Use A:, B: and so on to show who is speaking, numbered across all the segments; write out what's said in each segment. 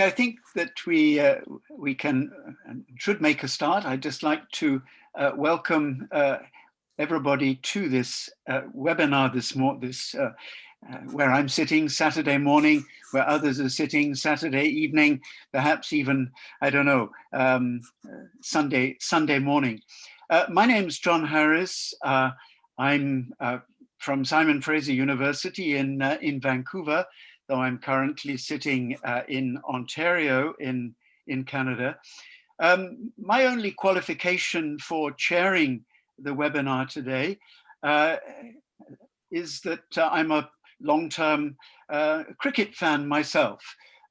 A: I think that we can and should make a start. I'd just like to welcome everybody to this webinar where I'm sitting Saturday morning, where others are sitting Saturday evening, perhaps even, I don't know, Sunday morning. My name's John Harris. I'm from Simon Fraser University in Vancouver, though I'm currently sitting in Ontario in Canada. My only qualification for chairing the webinar today is that I'm a long-term cricket fan myself.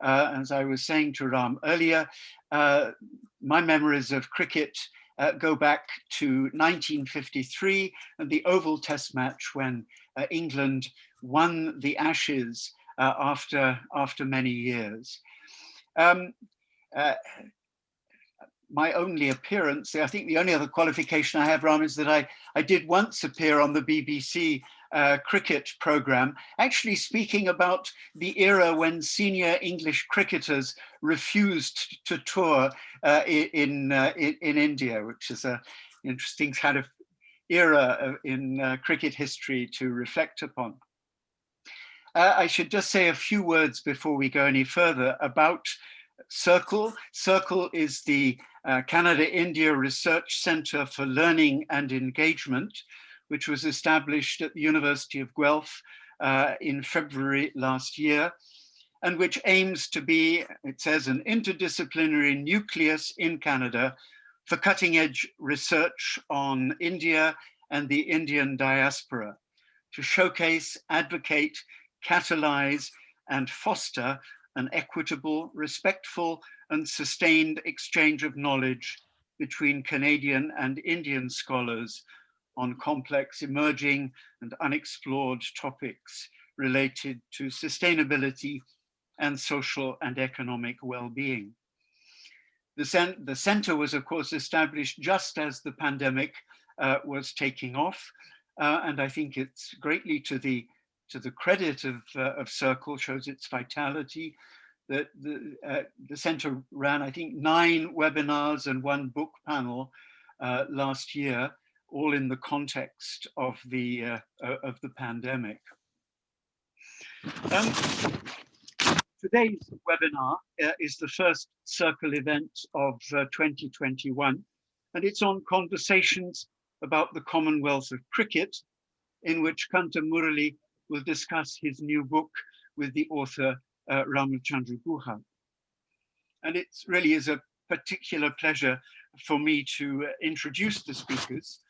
A: As I was saying to Ram earlier, my memories of cricket go back to 1953 and the Oval Test match when England won the Ashes after many years. My only appearance, I think the only other qualification I have, Ram, is that I did once appear on the BBC cricket programme, actually speaking about the era when senior English cricketers refused to tour in India, which is an interesting kind of era in cricket history to reflect upon. I should just say a few words before we go any further about Circle. Circle is the Canada-India Research Centre for Learning and Engagement, which was established at the University of Guelph in February last year, and which aims to be, it says, an interdisciplinary nucleus in Canada for cutting-edge research on India and the Indian diaspora, to showcase, advocate, catalyze, and foster an equitable, respectful, and sustained exchange of knowledge between Canadian and Indian scholars on complex, emerging, and unexplored topics related to sustainability and social and economic well-being. The center was, of course, established just as the pandemic was taking off, and I think it's greatly to the credit of Circle, shows its vitality, that the center ran, I think, 9 webinars and 1 book panel last year, all in the context of the pandemic. Today's webinar is the first Circle event of 2021, and it's on conversations about the Commonwealth of Cricket, in which Kanta Murali will discuss his new book with the author Ramachandra Guha. And it really is a particular pleasure for me to introduce the speakers.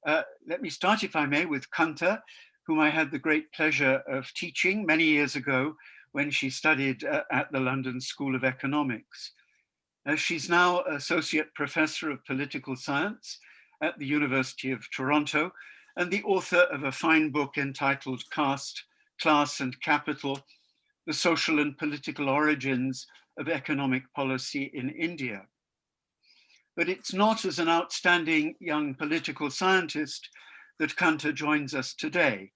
A: Let me start, if I may, with Kanta, whom I had the great pleasure of teaching many years ago when she studied at the London School of Economics. She's now Associate Professor of Political Science at the University of Toronto, and the author of a fine book entitled Caste, Class and Capital, The Social and Political Origins of Economic Policy in India. But it's not as an outstanding young political scientist that Kanta joins us today.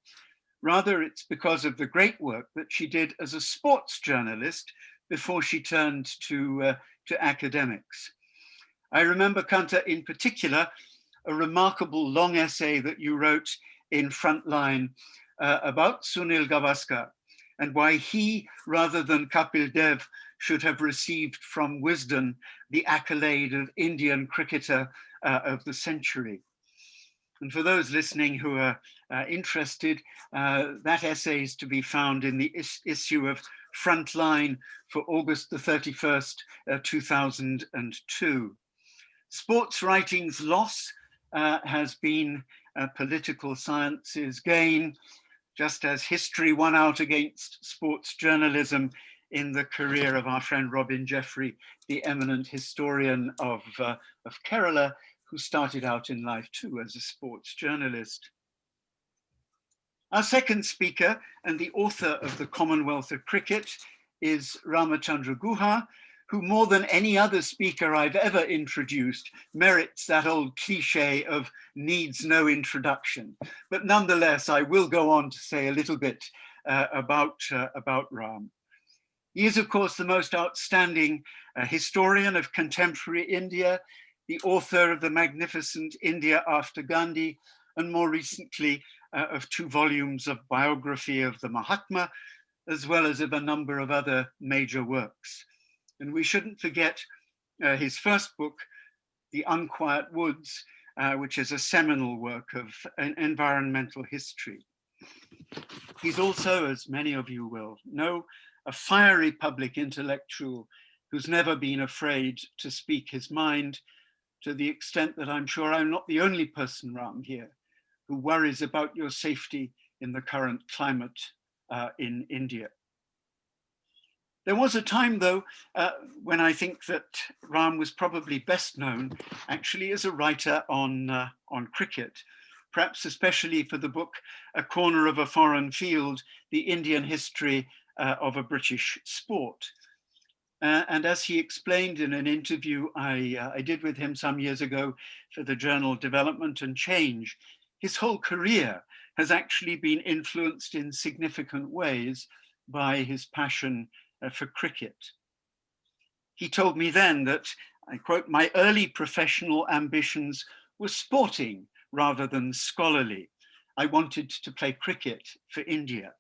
A: Rather, it's because of the great work that she did as a sports journalist before she turned to academics. I remember, Kanta, in particular, a remarkable long essay that you wrote in Frontline about Sunil Gavaskar and why he, rather than Kapil Dev, should have received from Wisden the accolade of Indian cricketer of the century. And for those listening who are interested, that essay is to be found in the issue of Frontline for August the 31st, 2002. Sports writing's loss has been political science's gain, just as history won out against sports journalism in the career of our friend Robin Jeffrey, the eminent historian of Kerala, who started out in life too as a sports journalist. Our second speaker and the author of the Commonwealth of Cricket is Ramachandra Guha, who more than any other speaker I've ever introduced merits that old cliche of needs no introduction. But nonetheless, I will go on to say a little bit about Ram. He is, of course, the most outstanding historian of contemporary India, the author of the magnificent India After Gandhi, and more recently of 2 volumes of biography of the Mahatma, as well as of a number of other major works. And we shouldn't forget his first book, The Unquiet Woods, which is a seminal work of environmental history. He's also, as many of you will know, a fiery public intellectual who's never been afraid to speak his mind, to the extent that I'm sure I'm not the only person around here who worries about your safety in the current climate in India. There was a time, though, when I think that Ram was probably best known actually as a writer on cricket, perhaps especially for the book A Corner of a Foreign Field, The Indian History of a British Sport. And as he explained in an interview I did with him some years ago for the journal Development and Change, his whole career has actually been influenced in significant ways by his passion for cricket. He told me then that, I quote, "My early professional ambitions were sporting rather than scholarly. I wanted to play cricket for India."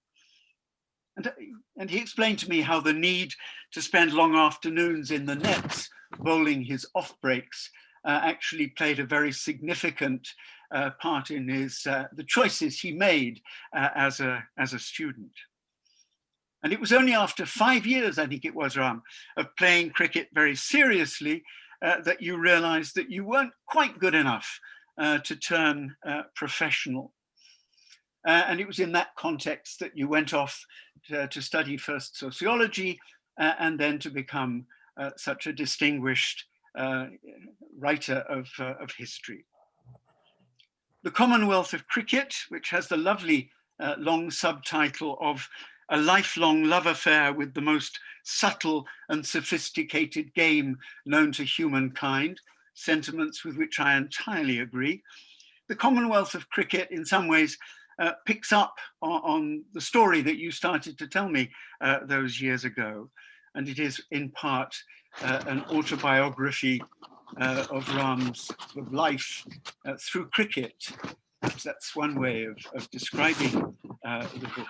A: And he explained to me how the need to spend long afternoons in the nets bowling his off breaks actually played a very significant part in the choices he made as a student. And it was only after 5 years, I think it was, Ram, of playing cricket very seriously that you realized that you weren't quite good enough to turn professional. And it was in that context that you went off to study first sociology and then to become such a distinguished writer of history. The Commonwealth of Cricket, which has the lovely long subtitle of A Lifelong Love Affair with the Most Subtle and Sophisticated Game Known to Humankind, sentiments with which I entirely agree. The Commonwealth of Cricket, in some ways, picks up on the story that you started to tell me those years ago. And it is in part an autobiography of Ram's life through cricket. That's one way of describing the book.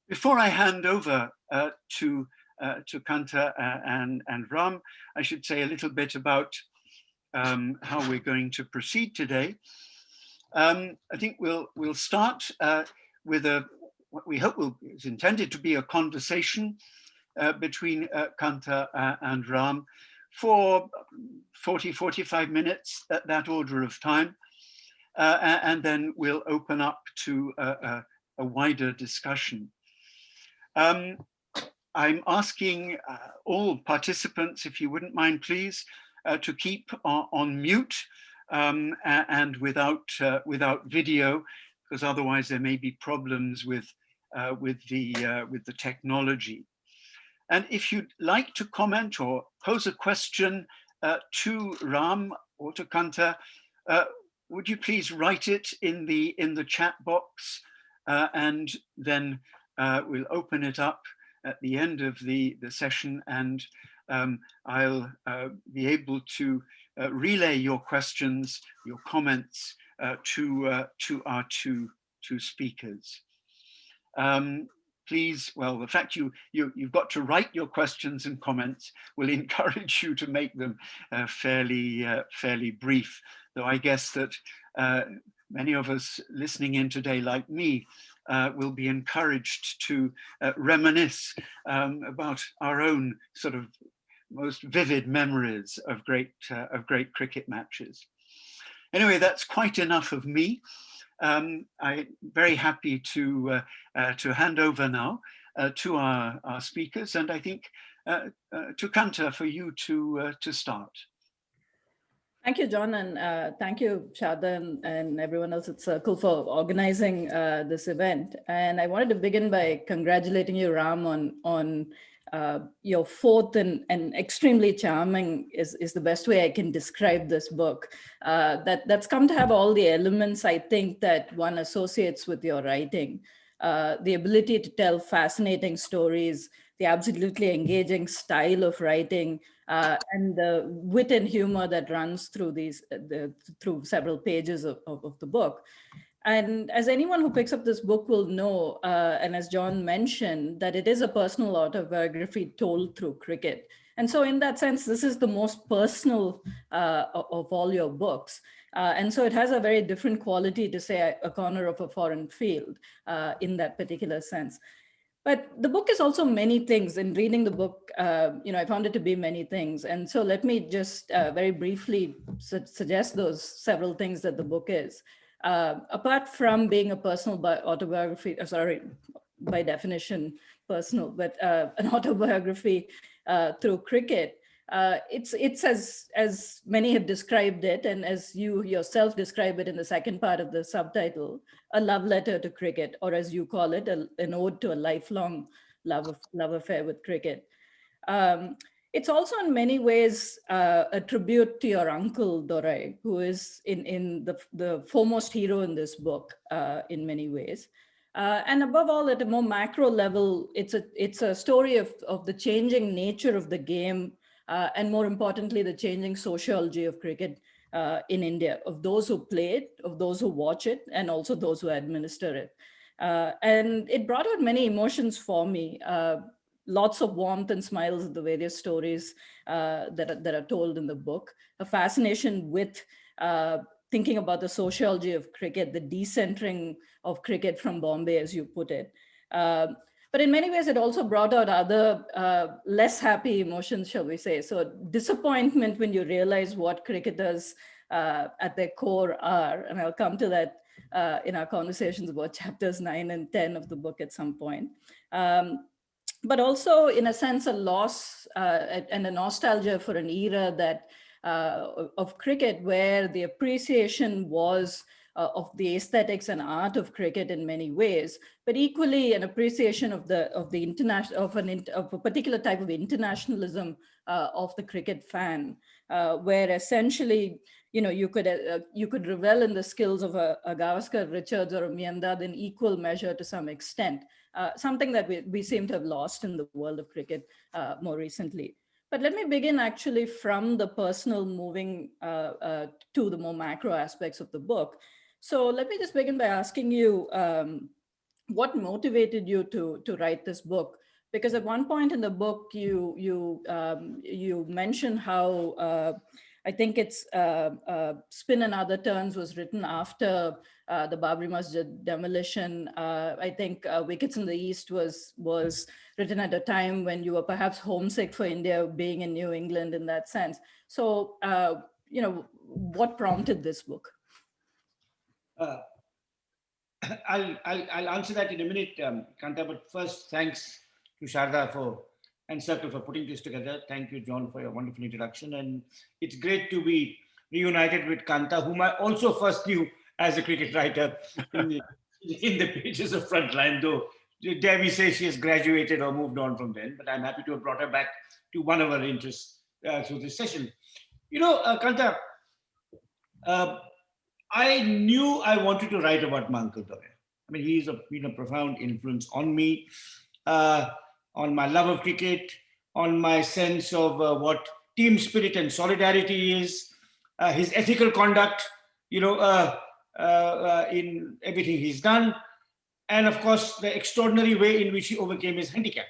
A: Before I hand over to Kanta and Ram, I should say a little bit about how we're going to proceed today. I think we'll start with what we hope is intended to be a conversation between Kanta and Ram for 40-45 minutes, at that order of time, and then we'll open up to a wider discussion. I'm asking all participants, if you wouldn't mind, please, to keep on mute and without video, because otherwise there may be problems with the technology. And if you'd like to comment or pose a question to Ram or to Kanta, would you please write it in the chat box, and then we'll open it up at the end of the session, and I'll be able to relay your questions, your comments to our two speakers. Please, well, the fact you've got to write your questions and comments will encourage you to make them fairly brief, though I guess that many of us listening in today, like me, will be encouraged to reminisce about our own sort of most vivid memories of great cricket matches. Anyway, that's quite enough of me. I'm very happy to hand over now to our speakers, and I think to Kanta for you to start.
B: Thank you, John, and thank you, Shada, and everyone else at Circle for organizing this event. And I wanted to begin by congratulating you, Ram, on your fourth and extremely charming is the best way I can describe this book. That's come to have all the elements, I think, that one associates with your writing. the ability to tell fascinating stories, the absolutely engaging style of writing, and the wit and humor that runs through through several pages of the book. And as anyone who picks up this book will know, and as John mentioned, that it is a personal autobiography told through cricket. And so in that sense, this is the most personal of all your books. And so it has a very different quality to say a corner of a foreign field in that particular sense. But the book is also many things. In reading the book, I found it to be many things. And so let me just very briefly suggest those several things that the book is. Apart from being a personal autobiography, by definition, personal, but an autobiography through cricket, it's as many have described it, and as you yourself describe it in the second part of the subtitle, a love letter to cricket, or as you call it, an ode to a lifelong love affair with cricket. It's also in many ways a tribute to your uncle Dore, who is in the foremost hero in this book in many ways. And above all, at a more macro level, it's a story of the changing nature of the game, and more importantly, the changing sociology of cricket in India, of those who play it, of those who watch it, and also those who administer it. And it brought out many emotions for me. Lots of warmth and smiles at the various stories that are told in the book. A fascination with thinking about the sociology of cricket, the decentering of cricket from Bombay, as you put it. But in many ways, it also brought out other less happy emotions, shall we say. So disappointment when you realize what cricketers at their core are. And I'll come to that in our conversations about chapters 9 and 10 of the book at some point. But also, in a sense, a loss and a nostalgia for an era that of cricket where the appreciation was of the aesthetics and art of cricket in many ways, but equally an appreciation of the international of a particular type of internationalism of the cricket fan, where essentially you could revel in the skills of a Gavaskar, Richards, or a Miandad in equal measure to some extent. Something that we seem to have lost in the world of cricket more recently. But let me begin actually from the personal, moving to the more macro aspects of the book. So let me just begin by asking you what motivated you to write this book? Because at one point in the book, you mentioned how I think it's Spin and Other Turns was written after the Babri Masjid demolition. I think Wickets in the East was written at a time when you were perhaps homesick for India, being in New England in that sense. So, what prompted this book?
C: I'll answer that in a minute, Kanta, but first, thanks to Sharda and Circle for putting this together. Thank you, John, for your wonderful introduction. And it's great to be reunited with Kanta, whom I also first knew as a cricket writer in the pages of Frontline, though dare we say she has graduated or moved on from then, but I'm happy to have brought her back to one of her interests through this session. Kanta, I knew I wanted to write about my uncle Dore. I mean, he's been a profound influence on me, on my love of cricket, on my sense of what team spirit and solidarity is, his ethical conduct, in everything he's done, and of course the extraordinary way in which he overcame his handicap.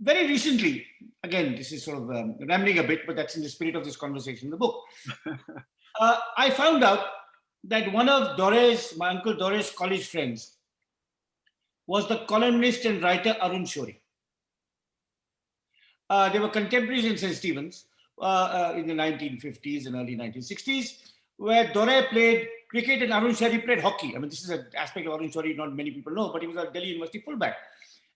C: Very recently, again, this is sort of rambling a bit, but that's in the spirit of this conversation in the book. I found out that one of my uncle Dore's college friends was the columnist and writer Arun Shourie. They were contemporaries in St. Stephen's in the 1950s and early 1960s, where Dore played cricket and Arun Shourie played hockey. I mean, this is an aspect of Arun Shourie not many people know, but he was a Delhi University fullback.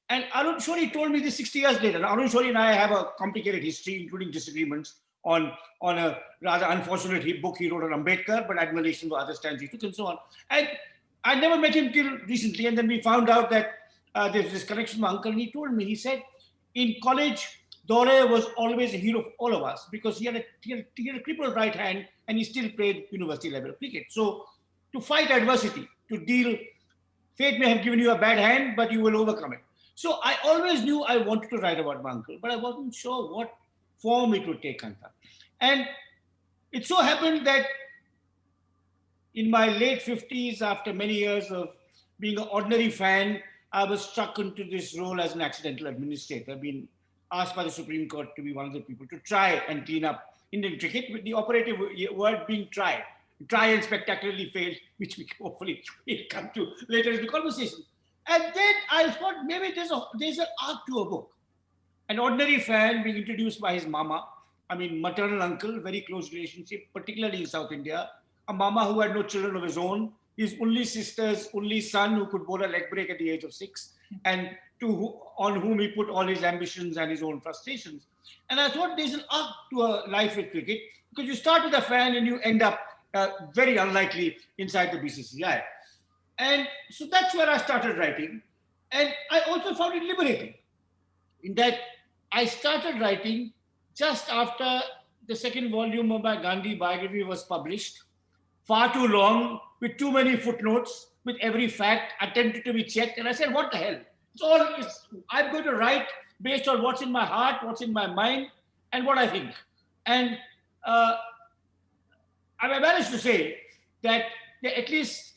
C: And Arun Shourie told me this 60 years later. Now, Arun Shourie and I have a complicated history, including disagreements on a rather unfortunate book he wrote on Ambedkar, but admiration for other stands he took and so on. And I never met him till recently, and then we found out that there's this connection with my uncle, and he told me, he said, in college, Dore was always a hero of all of us because he had a crippled right hand and he still played university level cricket. So to fight adversity, to deal Fate may have given you a bad hand, but you will overcome it. So I always knew I wanted to write about my uncle, but I wasn't sure what form it would take, Kanta. And it so happened that in my late 50s, after many years of being an ordinary fan, I was struck into this role as an accidental administrator. I've been asked by the Supreme Court to be one of the people to try and clean up Indian cricket, with the operative word being try. Try and spectacularly fail, which we hopefully will come to later in the conversation. And then I thought maybe there's an arc to a book. An ordinary fan being introduced by his mama, I mean maternal uncle, very close relationship, particularly in South India. A mama who had no children of his own, his only sister's only son who could bowl a leg break at the age of 6, and on whom he put all his ambitions and his own frustrations. And I thought there's an arc to a life with cricket, because you start with a fan and you end up very unlikely inside the BCCI. And so that's where I started writing. And I also found it liberating, in that I started writing just after the second volume of my Gandhi biography was published. Far too long, with too many footnotes, with every fact attempted to be checked. And I said, what the hell? I'm going to write based on what's in my heart, what's in my mind, and what I think. And I managed to say that there are at least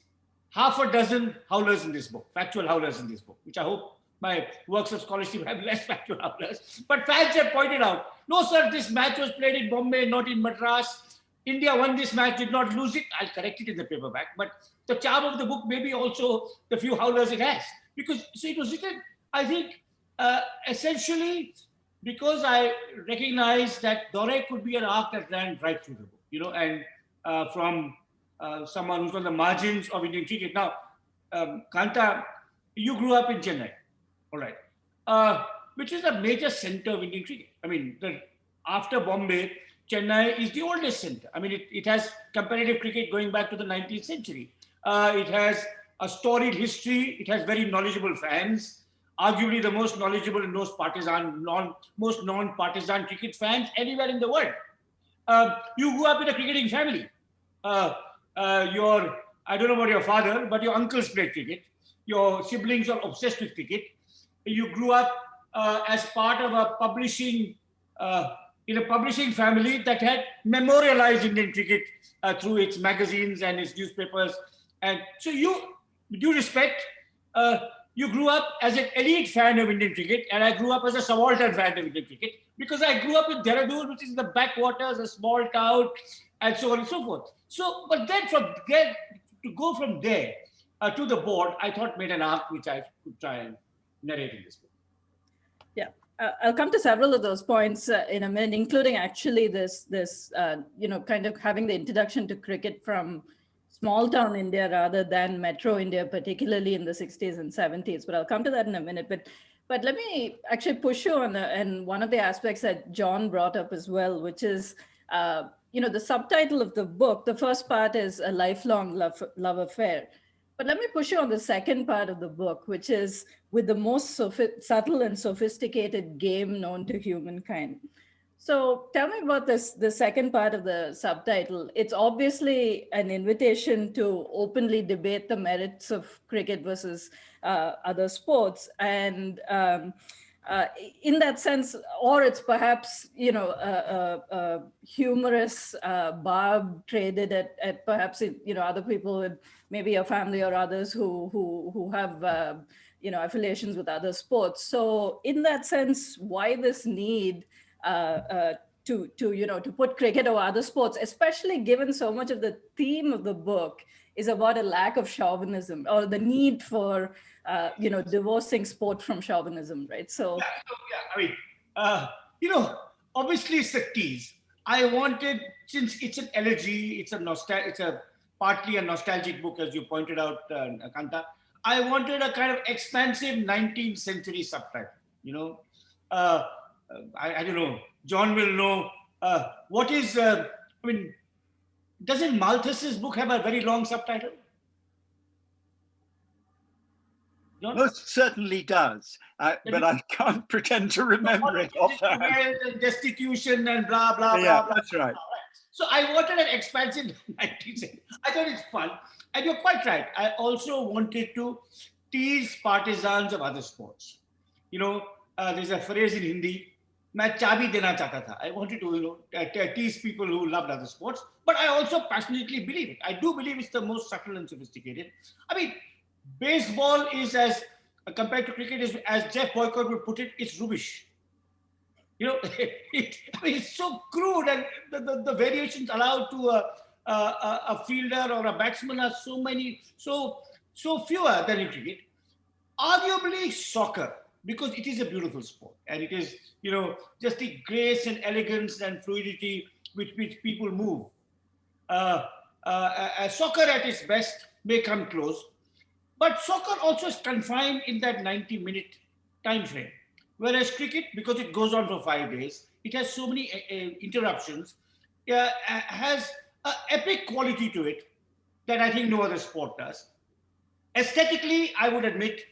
C: half a dozen howlers in this book, factual howlers in this book, which I hope my works of scholarship have less factual howlers. But fans have pointed out, no, sir, this match was played in Bombay, not in Madras. India won this match, did not lose it. I'll correct it in the paperback. But the charm of the book may be also the few howlers it has. Because so it was written, I think, essentially because I recognized that Dore could be an arc that ran right through the book, and from someone who's on the margins of Indian cricket. Now, Kanta, you grew up in Chennai, all right, which is a major center of Indian cricket. I mean, after Bombay, Chennai is the oldest center. I mean, it has competitive cricket going back to the 19th century. It has a storied history. It has very knowledgeable fans, arguably the most knowledgeable and most non-partisan cricket fans anywhere in the world. You grew up in a cricketing family. I don't know about your father, but your uncles played cricket. Your siblings are obsessed with cricket. You grew up as part of a publishing family that had memorialized Indian cricket through its magazines and its newspapers. And so with due respect, you grew up as an elite fan of Indian cricket, and I grew up as a subaltern fan of Indian cricket, because I grew up in Dehradun, which is in the backwaters, a small town, and so on and so forth. So, but then from there, to go from there to the board, I thought made an arc which I could try and narrate in this book.
B: Yeah, I'll come to several of those points in a minute, including actually this kind of having the introduction to cricket from small town India rather than metro India, particularly in the 60s and 70s. But I'll come to that in a minute. But let me actually push you on and one of the aspects that John brought up as well, which is, the subtitle of the book. The first part is a lifelong love affair. But let me push you on the second part of the book, which is with the most subtle and sophisticated game known to humankind. So tell me about the second part of the subtitle. It's obviously an invitation to openly debate the merits of cricket versus other sports. And in that sense, or it's perhaps, a humorous barb traded at perhaps, other people with maybe a family or others who have, affiliations with other sports. So in that sense, why this need to put cricket over other sports, especially given so much of the theme of the book is about a lack of chauvinism or the need for, divorcing sport from chauvinism, right? So,
C: obviously it's a tease. I wanted, since it's an elegy, it's a partly a nostalgic book, as you pointed out, Kanta. I wanted a kind of expansive 19th century subtitle, I don't know, John will know, what is, doesn't Malthus's book have a very long subtitle? John?
A: Most certainly does, but I can't pretend to remember it offhand.
C: And destitution and blah, blah,
A: Yeah,
C: blah.
A: that's right.
C: So I wanted an expansion 90s. I thought it's fun. And you're quite right. I also wanted to tease partisans of other sports. You know, there's a phrase in Hindi, मैं चाबी देना चाहता था. I wanted to, tease people who loved other sports. But I also passionately believe it. I do believe it's the most subtle and sophisticated. I mean, baseball is compared to cricket, is, as Jeff Boycott would put it, it's rubbish. You know, it's so crude, and the variations allowed to a fielder or a batsman are so fewer than in cricket. Arguably soccer, because it is a beautiful sport, and it is, just the grace and elegance and fluidity with which people move. Soccer at its best may come close, but soccer also is confined in that 90-minute time frame. Whereas cricket, because it goes on for 5 days, it has so many interruptions, has an epic quality to it that I think no other sport does. Aesthetically, I would admit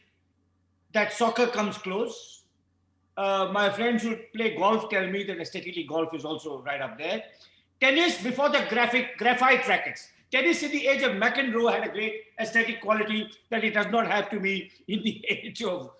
C: that soccer comes close. My friends who play golf tell me that aesthetically golf is also right up there. Tennis, before the graphite rackets. Tennis in the age of McEnroe had a great aesthetic quality that it does not have to be in the age of,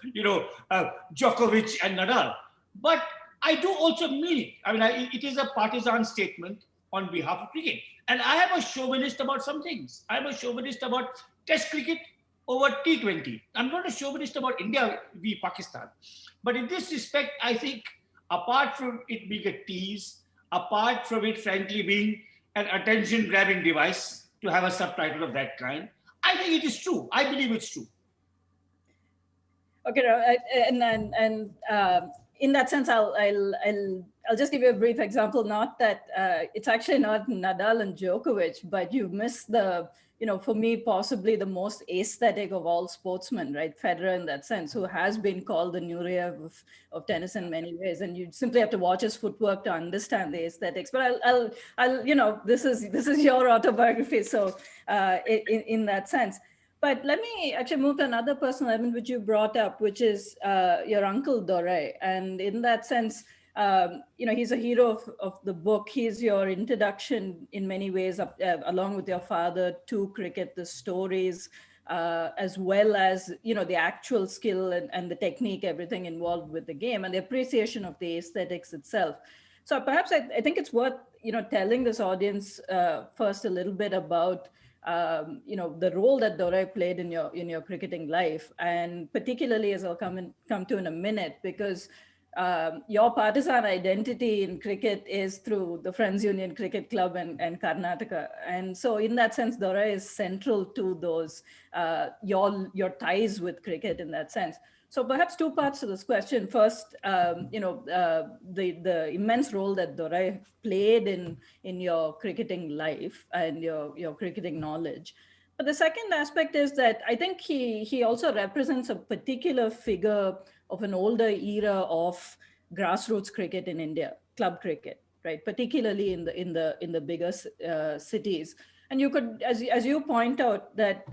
C: Djokovic and Nadal. But I do also mean it. I mean, it is a partisan statement on behalf of cricket. And I am a chauvinist about some things. I'm a chauvinist about Test cricket over T20. I'm not a chauvinist about India v Pakistan. But in this respect, I think apart from it being a tease, apart from it frankly being an attention-grabbing device to have a subtitle of that kind, I think it is true. I believe it's true.
B: Okay, and in that sense, I'll just give you a brief example. Not that it's actually not Nadal and Djokovic, but you missed the, for me, possibly the most aesthetic of all sportsmen, right? Federer, in that sense, who has been called the Nureyev of tennis in many ways, and you simply have to watch his footwork to understand the aesthetics. But I'll this is your autobiography, so in that sense. But let me actually move to another personal element which you brought up, which is your uncle Dore. And in that sense, he's a hero of the book. He's your introduction in many ways, along with your father, to cricket, the stories, as well as, the actual skill and the technique, everything involved with the game, and the appreciation of the aesthetics itself. So perhaps I think it's worth, telling this audience first a little bit about the role that Dore played in your cricketing life, and particularly, as I'll come to in a minute, because your partisan identity in cricket is through the Friends Union Cricket Club and Karnataka, and so in that sense, Dore is central to those your ties with cricket in that sense. So perhaps two parts to this question. First, the immense role that Dore played in your cricketing life and your cricketing knowledge. But the second aspect is that I think he also represents a particular figure of an older era of grassroots cricket in India, club cricket, right? Particularly in the bigger cities. And you could, as you point out, that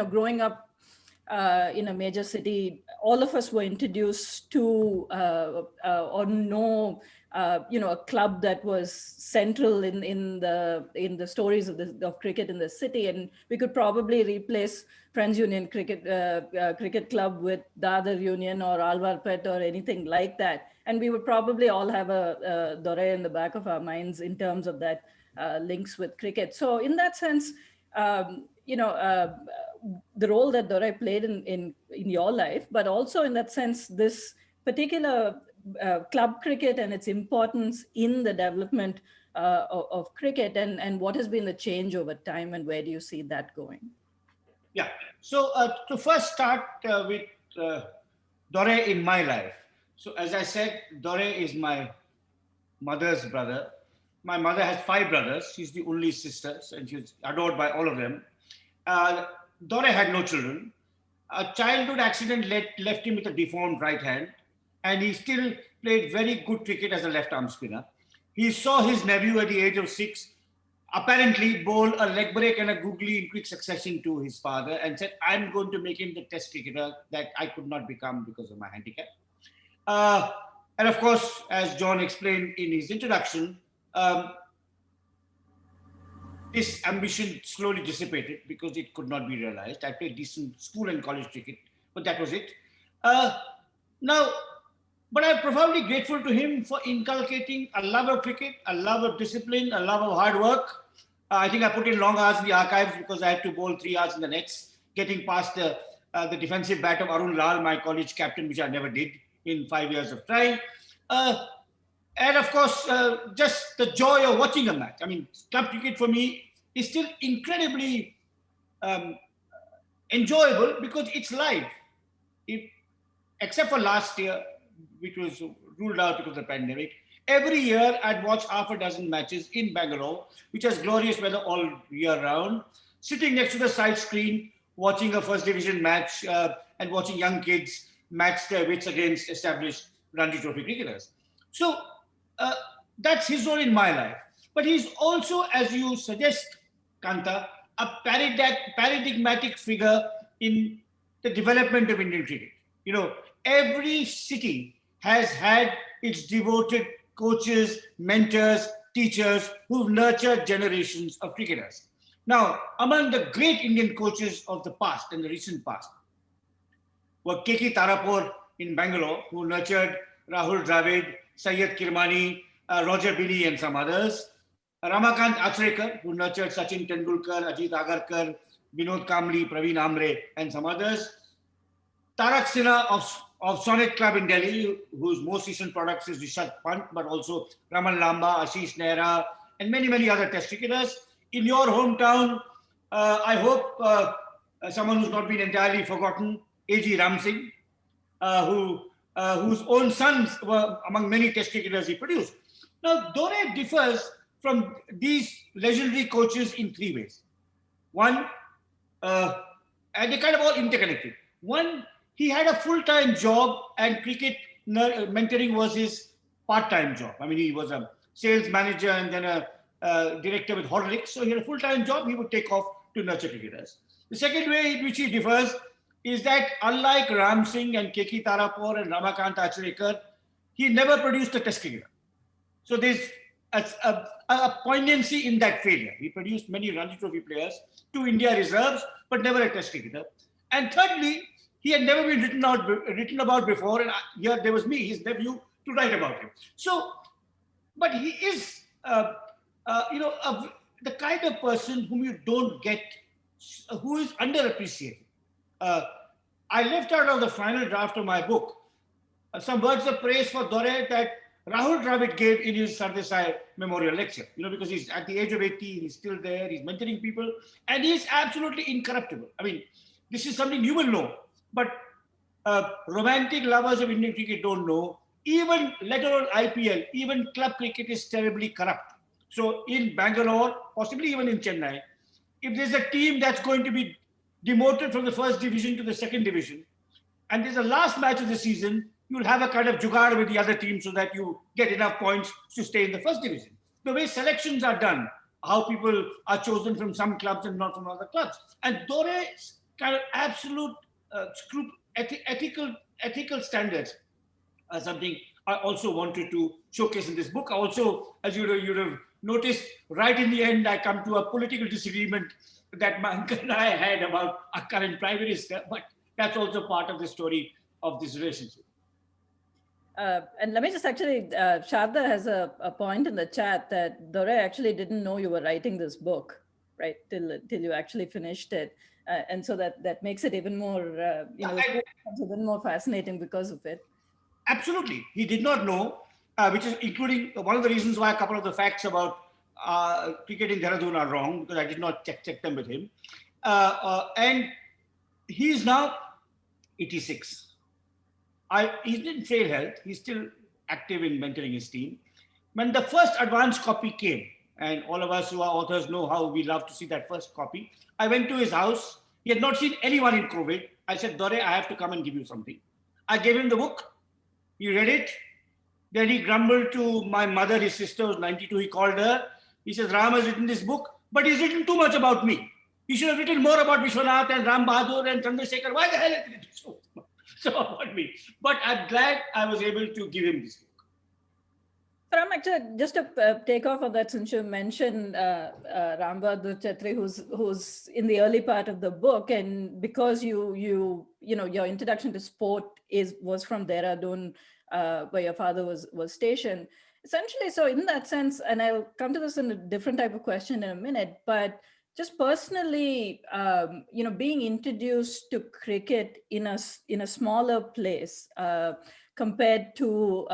B: growing up in a major city, all of us were introduced to or know a club that was central in the stories of cricket in the city, and we could probably replace Friends Union Cricket Club with Dadar Union or Alwarpet or anything like that, and we would probably all have a Dore in the back of our minds in terms of that links with cricket. So in that sense, the role that Dore played in your life, but also in that sense, this particular club cricket and its importance in the development of cricket, and what has been the change over time, and where do you see that going?
C: Yeah. So to first start with Dore in my life. So as I said, Dore is my mother's brother. My mother has 5 brothers. She's the only sister, and she's adored by all of them. Dore had no children. A childhood accident left him with a deformed right hand, and he still played very good cricket as a left-arm spinner. He saw his nephew at the age of 6 apparently bowl a leg break and a googly in quick succession to his father, and said, I'm going to make him the test cricketer that I could not become because of my handicap. And of course, as John explained in his introduction, this ambition slowly dissipated because it could not be realized. I played decent school and college cricket, but that was it. Now, but I'm profoundly grateful to him for inculcating a love of cricket, a love of discipline, a love of hard work. I think I put in long hours in the archives because I had to bowl 3 hours in the nets, getting past the defensive bat of Arun Lal, my college captain, which I never did in 5 years of trying. And of course, just the joy of watching a match. I mean, club cricket for me is still incredibly enjoyable because it's live. Except for last year, which was ruled out because of the pandemic, every year I'd watch half a dozen matches in Bangalore, which has glorious weather all year round, sitting next to the side screen, watching a first division match and watching young kids match their wits against established Ranji Trophy cricketers. So that's his role in my life. But he's also, as you suggest, Kanta, a paradigmatic figure in the development of Indian cricket. You know, every city has had its devoted coaches, mentors, teachers who've nurtured generations of cricketers. Now, among the great Indian coaches of the past and the recent past were K.K. Tarapur in Bangalore, who nurtured Rahul Dravid, Syed Kirmani, Roger Binny, and some others. Ramakant Achrekar, who nurtured Sachin Tendulkar, Ajit Agarkar, Vinod Kamli, Praveen Amre, and some others. Tarak Sinha of Sonnet Club in Delhi, whose most recent products is Rishabh Pant, but also Raman Lamba, Ashish Nehra, and many, many other test cricketers. In your hometown, I hope someone who's not been entirely forgotten, A.G. Ramsingh, whose own sons were among many test cricketers he produced. Now, Dore differs from these legendary coaches in 3 ways. One, and they're kind of all interconnected. One, he had a full-time job and cricket mentoring was his part-time job. I mean, he was a sales manager and then a director with Horlicks. So he had a full-time job. He would take off to nurture cricketers. The second way in which he differs is that unlike Ram Singh and K.K. Tarapur and Ramakant Achrekar, he never produced a test cricketer. So there's a poignancy in that failure. He produced many Ranji Trophy players, 2 India reserves, but never a test cricketer. And thirdly, he had never been written about before, and here there was me, his nephew, to write about him. So, but he is, the kind of person whom you don't get, who is underappreciated. I left out of the final draft of my book some words of praise for Dore that Rahul Dravid gave in his Sardesai memorial lecture, because he's at the age of 80, he's still there, he's mentoring people, and he's absolutely incorruptible. I mean, this is something you will know, but romantic lovers of Indian cricket don't know. Even, let alone IPL, even club cricket is terribly corrupt. So in Bangalore, possibly even in Chennai, if there's a team that's going to be demoted from the first division to the second division, and there's a last match of the season, you'll have a kind of jugaad with the other team so that you get enough points to stay in the first division. The way selections are done, how people are chosen from some clubs and not from other clubs. And Dore's kind of absolute ethical standards are something I also wanted to showcase in this book. I also, as you'd have noticed, right in the end, I come to a political disagreement that my uncle and I had about our current Prime Minister, but that's also part of the story of this relationship.
B: And let me just actually, Sharda has a point in the chat that Dore actually didn't know you were writing this book, right, till you actually finished it. And so that makes it even more, even more fascinating because of it.
C: Absolutely. He did not know, which is including one of the reasons why a couple of the facts about cricket in Dehradun are wrong, because I did not check them with him. And he's now 86. He's in frail health. He's still active in mentoring his team. When the first advance copy came, and all of us who are authors know how we love to see that first copy, I went to his house. He had not seen anyone in COVID. I said, Dore, I have to come and give you something. I gave him the book. He read it. Then he grumbled to my mother, his sister was 92. He called her. He says, Ram has written this book, but he's written too much about me. He should have written more about Vishwanath and Ram Bahadur and Chandrasekhar. Why the hell has he written so about me? But I'm glad I was able to give him this book.
B: Ram, actually, just to take off on that, since you mentioned Ram Bahadur Chetri, who's in the early part of the book, and because you know your introduction to sport was from Dehradun, where your father was stationed. Essentially, so in that sense, and I'll come to this in a different type of question in a minute, but just personally, you know, being introduced to cricket in a smaller place. Compared to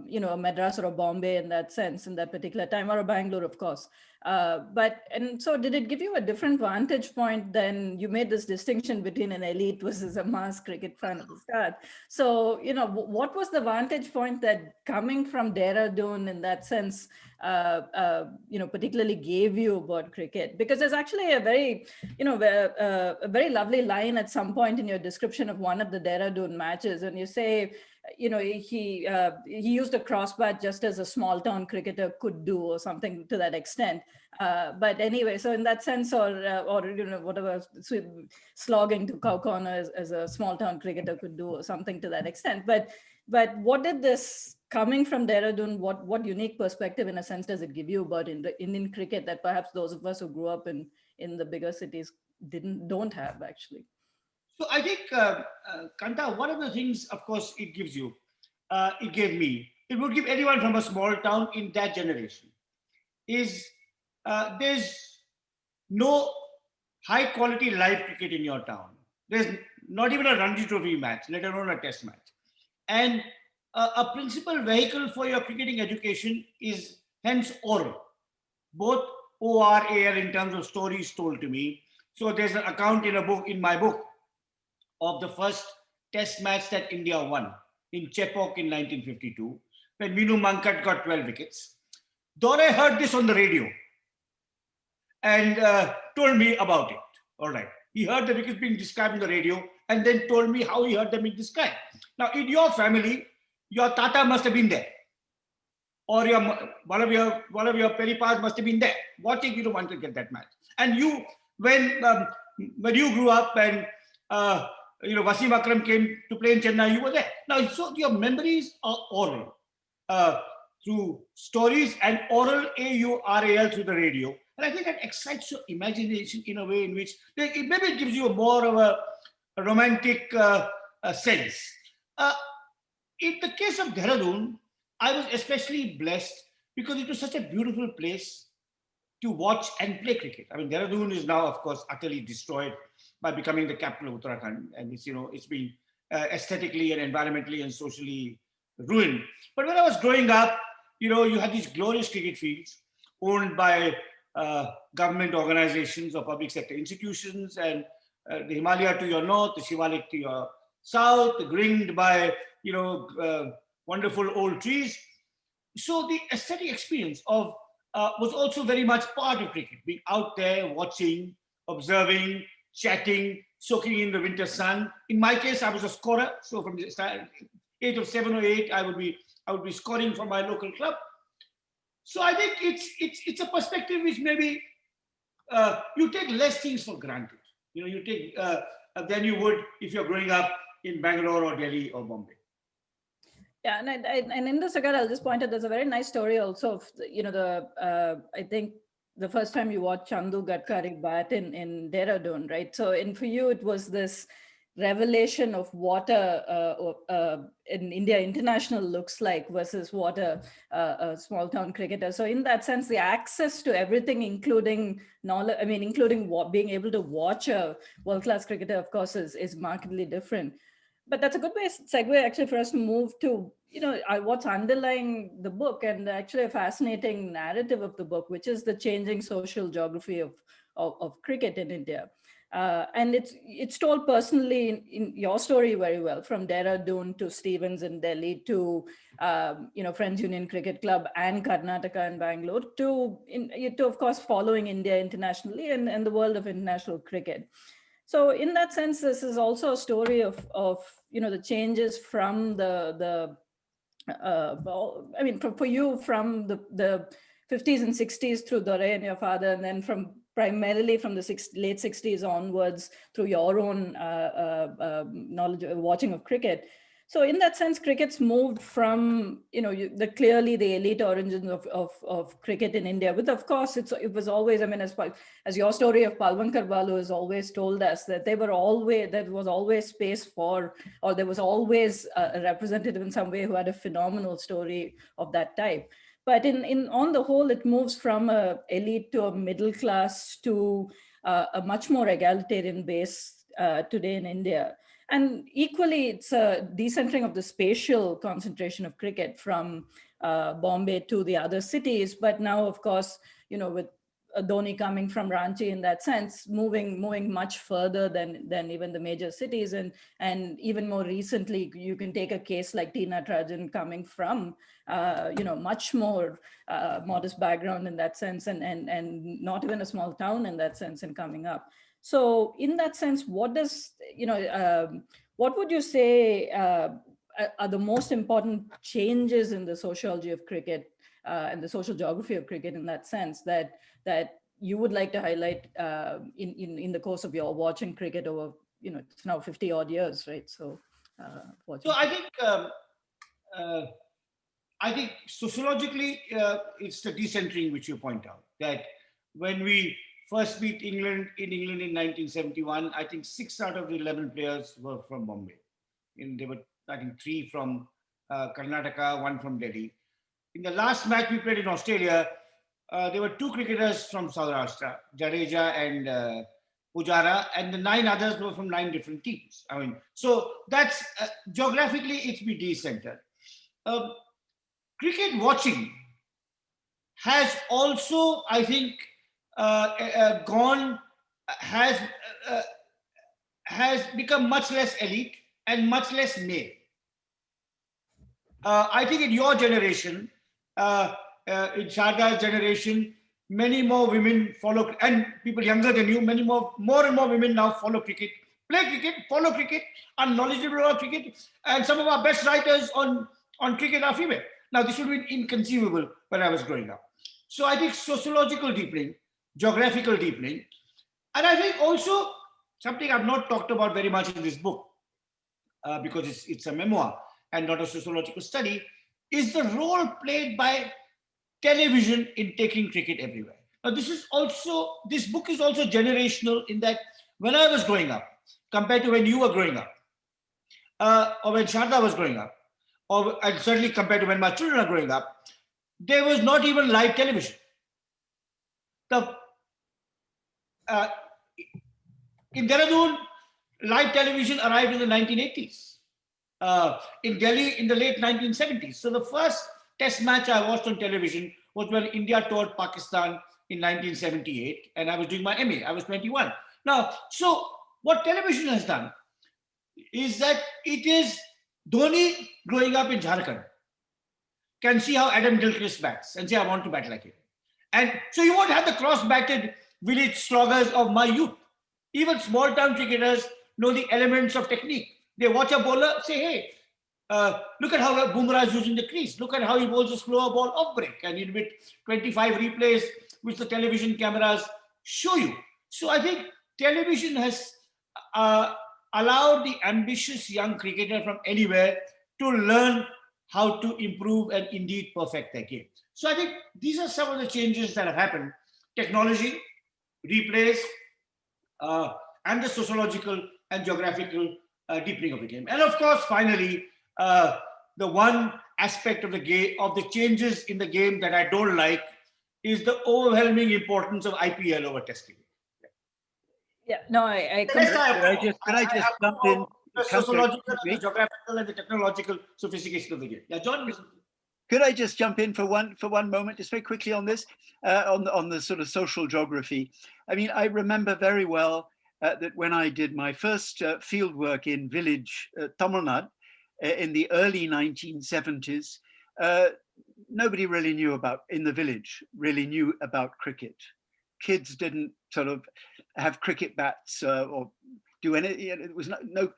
B: you know, a Madras or a Bombay in that sense, in that particular time, or a Bangalore, of course. And so did it give you a different vantage point than you made this distinction between an elite versus a mass cricket fan at the start? So, you know, what was the vantage point that coming from Dehradun in that sense, you know, particularly gave you about cricket? Because there's actually a very, you know, a very lovely line at some point in your description of one of the Dehradun matches, and you say, you know, he used a crossbat just as a small town cricketer could do, or something to that extent. But anyway, so in that sense, or you know, whatever, slogging to cow corner as a small town cricketer could do, or something to that extent. But what did this coming from Dehradun, what unique perspective in a sense does it give you about Indian cricket that perhaps those of us who grew up in the bigger cities don't have actually?
C: So I think, Kanta, one of the things, of course, it gives you, it gave me, it would give anyone from a small town in that generation, is there's no high quality live cricket in your town. There's not even a Ranji Trophy match, let alone a test match. And a principal vehicle for your cricketing education is hence oral, both ORAL in terms of stories told to me. So there's an account in my book, of the first test match that India won in Chepauk in 1952, when Minu Mankat got 12 wickets. Dore heard this on the radio and told me about it. All right. He heard the wickets being described on the radio and then told me how he heard them being described. Now, in your family, your tata must have been there, or one of your peripas must have been there watching. You don't want to get that match. And you, when you grew up and you know, Wasim Akram came to play in Chennai, you were there. Now, so your memories are oral, through stories, and oral, AURAL, through the radio. And I think that excites your imagination in a way in which maybe it gives you more of a romantic sense. In the case of Dehradun, I was especially blessed because it was such a beautiful place to watch and play cricket. I mean, Dehradun is now, of course, utterly destroyed by becoming the capital of Uttarakhand, and it's, you know, it's been aesthetically and environmentally and socially ruined. But when I was growing up, you know, you had these glorious cricket fields owned by government organizations or public sector institutions, and the Himalaya to your north, the Shivalik to your south, ringed by, you know, wonderful old trees. So the aesthetic experience of was also very much part of cricket, being out there, watching, observing, chatting, soaking in the winter sun. In my case, I was a scorer. So from the age of 7 or 8, I would be scoring for my local club. So I think it's a perspective which maybe you take less things for granted. You know, you take than you would if you're growing up in Bangalore or Delhi or Bombay.
B: Yeah, and in this regard, I'll just point out there's a very nice story also of, you know, I think the first time you watched Chandu Gadkari bat in Dehradun, right? So, and for you, it was this revelation of what in India international looks like versus what a small town cricketer. So in that sense, the access to everything, including knowledge, I mean, including being able to watch a world-class cricketer, of course, is markedly different. But that's a good segue actually for us to move to, you know, what's underlying the book, and actually a fascinating narrative of the book, which is the changing social geography of cricket in India. And it's told personally in your story very well, from Dehradun to Stevens in Delhi to, you know, Friends Union Cricket Club and Karnataka and Bangalore to of course, following India internationally and the world of international cricket. So in that sense, this is also a story of you know, the changes from I mean, for you, from the 50s and 60s through Dore and your father, and then primarily from the late 60s onwards through your own knowledge, watching of cricket. So in that sense, cricket's moved from, clearly the elite origins of cricket in India, with, of course, it was always, I mean, as your story of Palwankar Balu has always told us, that there was always space for, or there was always a representative in some way who had a phenomenal story of that type. But on the whole, it moves from a elite to a middle class to a much more egalitarian base today in India. And equally, it's a decentering of the spatial concentration of cricket from Bombay to the other cities. But now, of course, with Dhoni coming from Ranchi, in that sense, moving much further than even the major cities. And even more recently, you can take a case like T. Natarajan coming from, much more modest background in that sense, and not even a small town in that sense, and coming up. So in that sense, what would you say are the most important changes in the sociology of cricket and the social geography of cricket, in that sense, that you would like to highlight in the course of your watching cricket over, it's now 50 odd years, right? So,
C: so I think sociologically, it's the decentering which you point out, that when we first beat England in 1971, I think 6 out of the 11 players were from Bombay. And there were, I think, 3 from Karnataka, 1 from Delhi. In the last match we played in Australia, there were 2 cricketers from Saurashtra, Jadeja and Pujara, and the 9 others were from 9 different teams. I mean, so that's geographically it's been decentered. Cricket watching has also, I think, has become much less elite and much less male. I think in your generation, in Sharda's generation, many more women follow, and people younger than you, more and more women now follow cricket, play cricket, follow cricket, are knowledgeable about cricket, and some of our best writers on cricket are female. Now, this would be inconceivable when I was growing up. So I think sociological deepening, geographical deepening, and I think also something I've not talked about very much in this book, because it's a memoir and not a sociological study, is the role played by television in taking cricket everywhere. Now, this book is also generational, in that when I was growing up, compared to when you were growing up, or when Sharda was growing up, and certainly compared to when my children are growing up, there was not even live television. In Dehradun, live television arrived in the 1980s. In Delhi, in the late 1970s. So the first test match I watched on television was when India toured Pakistan in 1978, and I was doing my MA. I was 21. Now, so what television has done is that it is Dhoni growing up in Jharkhand can see how Adam Gilchrist bats and say, I want to bat like him. And so you won't have the cross-batted village sloggers of my youth. Even small-town cricketers know the elements of technique. They watch a bowler, say, hey, look at how Bumrah is using the crease. Look at how he bowls a slower ball off break. And you with 25 replays, which the television cameras show you. So I think television has allowed the ambitious young cricketer from anywhere to learn how to improve and indeed perfect their game. So I think these are some of the changes that have happened. Technology, replays, and the sociological and geographical deepening of the game. And of course, finally, the one aspect of the game, of the changes in the game that I don't like, is the overwhelming importance of IPL over Test cricket.
B: Yeah, no, I
A: Can I just jump in?
C: The sociological, the geographical, and the technological sophistication of the game. Yeah, John.
A: Could I just jump in for one moment, just very quickly on this, on the sort of social geography? I mean, I remember very well that when I did my first field work in village Tamil Nadu in the early 1970s, nobody really knew about cricket. Kids didn't sort of have cricket bats or do any. It was no.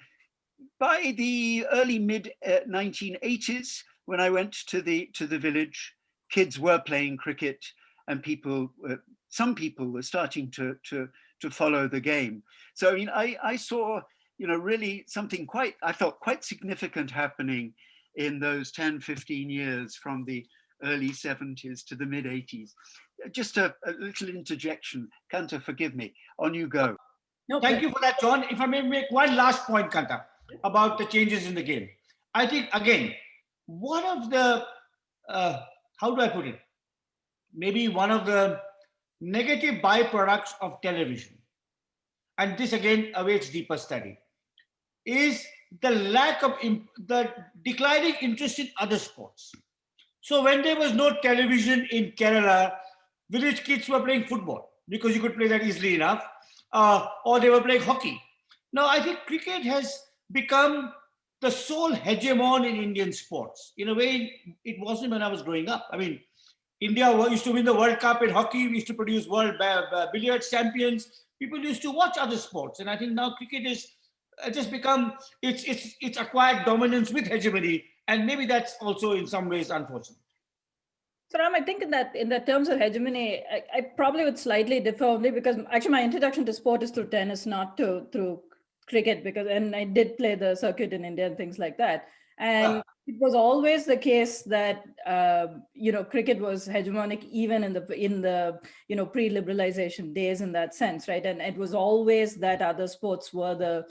A: By the early mid 1980s, when I went to the village, kids were playing cricket, and some people were starting to follow the game. So I mean, I saw really something I thought quite significant happening in those 10, 15 years from the early 70s to the mid 80s. Just a little interjection. Kanta, forgive me. On you go.
B: No,
C: Thank you for that, John. If I may make one last point, Kanta, about the changes in the game. I think, again, one of the, how do I put it? Maybe one of the negative byproducts of television, and this again awaits deeper study, is the lack of, the declining interest in other sports. So when there was no television in Kerala, village kids were playing football because you could play that easily enough, or they were playing hockey. Now, I think cricket has become the sole hegemon in Indian sports. In a way, it wasn't when I was growing up. I mean, India used to win the World Cup in hockey. We used to produce world billiards champions. People used to watch other sports. And I think now cricket is just become, it's acquired dominance with hegemony. And maybe that's also in some ways unfortunate.
B: So Ram, I think in the terms of hegemony, I probably would slightly differ only because actually my introduction to sport is through tennis, not through cricket, and I did play the circuit in India and things like that. And it was always the case that cricket was hegemonic even in the pre-liberalization days in that sense, right? And it was always that other sports were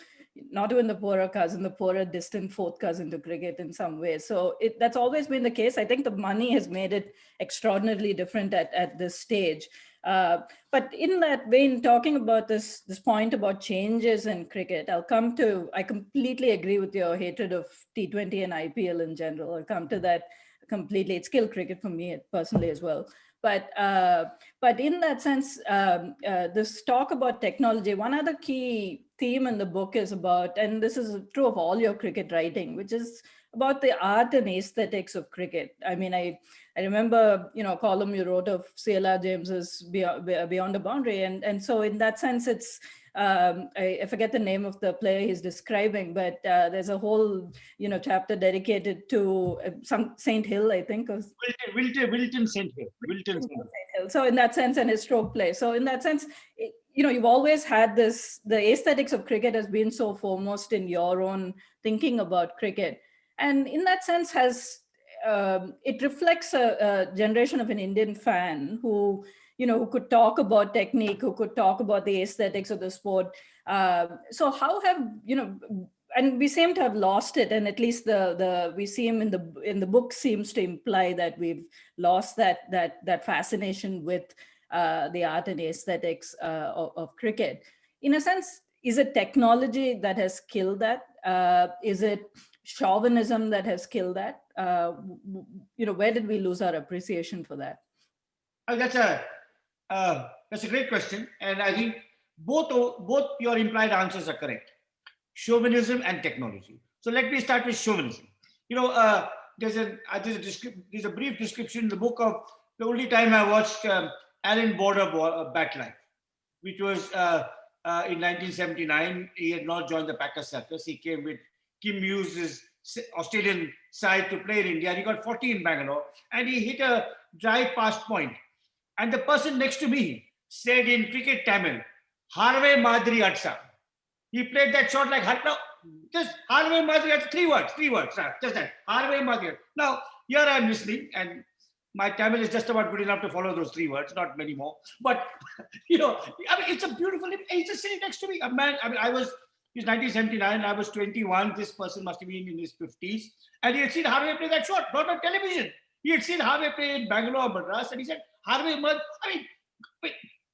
B: not even the poorer distant fourth cousin to cricket in some ways. So that's always been the case. I think the money has made it extraordinarily different at this stage. But in that vein, talking about this point about changes in cricket, I completely agree with your hatred of T20 and IPL in general. I'll come to that completely. It's killed cricket for me personally as well. But in that sense, this talk about technology, one other key theme in the book is about, and this is true of all your cricket writing, which is about the art and aesthetics of cricket. I mean, I remember, a column you wrote of CLR James's Beyond the Boundary. And so in that sense, it's, I forget the name of the player he's describing, but there's a whole, chapter dedicated to some Saint Hill, I think.
C: Wilton Saint Hill. Wilton Saint Hill.
B: So in that sense, and his stroke play. So in that sense, you've always had the aesthetics of cricket has been so foremost in your own thinking about cricket. And in that sense it reflects a generation of an Indian fan who could talk about technique, who could talk about the aesthetics of the sport. So how have, and we seem to have lost it. And at least we see him in the book seems to imply that we've lost that fascination with the art and aesthetics of cricket. In a sense, is it technology that has killed that? Is it chauvinism that has killed that? Where did we lose our appreciation for that?
C: That's a great question, and I think both your implied answers are correct. Chauvinism and technology. So let me start with chauvinism. There's a brief description in the book of the only time I watched Alan Border bat live, which was in 1979. He had not joined the Packer Circus. He came with Kim Hughes' Australian side to play in India. He got 40 in Bangalore, and he hit a drive past point. And the person next to me said in cricket Tamil, Harve Madri Atsa. He played that shot like just Harve Madri Atsa, three words, just that, Harve Madri Atsa. Now, here I am listening, and my Tamil is just about good enough to follow those three words, not many more. But, it's a beautiful, he's just sitting next to me. A man, it's 1979, I was 21. This person must have been in his 50s. And he had seen Harve play that shot, not on television. He had seen Harve play in Bangalore or Madras, and he said, Harve Madri,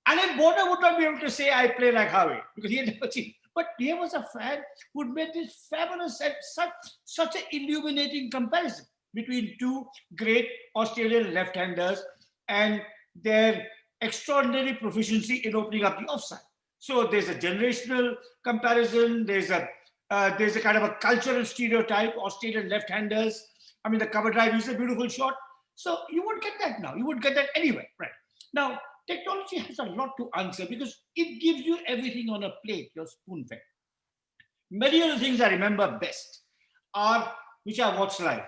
C: Alan Border would not be able to say I play like Harve because he had never seen. But here was a fan who made this fabulous and such an illuminating comparison between two great Australian left-handers and their extraordinary proficiency in opening up the offside. So there's a generational comparison. There's a kind of a cultural stereotype. Australian left-handers. The cover drive is a beautiful shot. So you won't get that now. You won't get that anywhere, right? Now, technology has a lot to answer because it gives you everything on a plate, you're spoon-fed. Many of the things I remember best are which I watched live.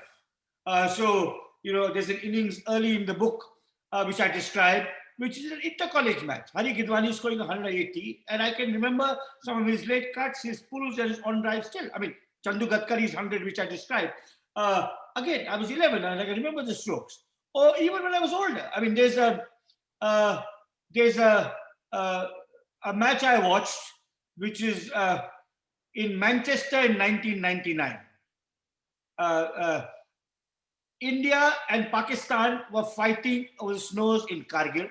C: So there's an innings early in the book which I describe which is an inter-college match. Hari Gidwani scoring 180, and I can remember some of his late cuts, his pulls, and his on-drive still. I mean, Chandu Gadkari's 100, which I described. Again, I was 11, and I can remember the strokes. Or even when I was older. I mean, there's a match I watched, which is in Manchester in 1999. India and Pakistan were fighting over the snows in Kargil.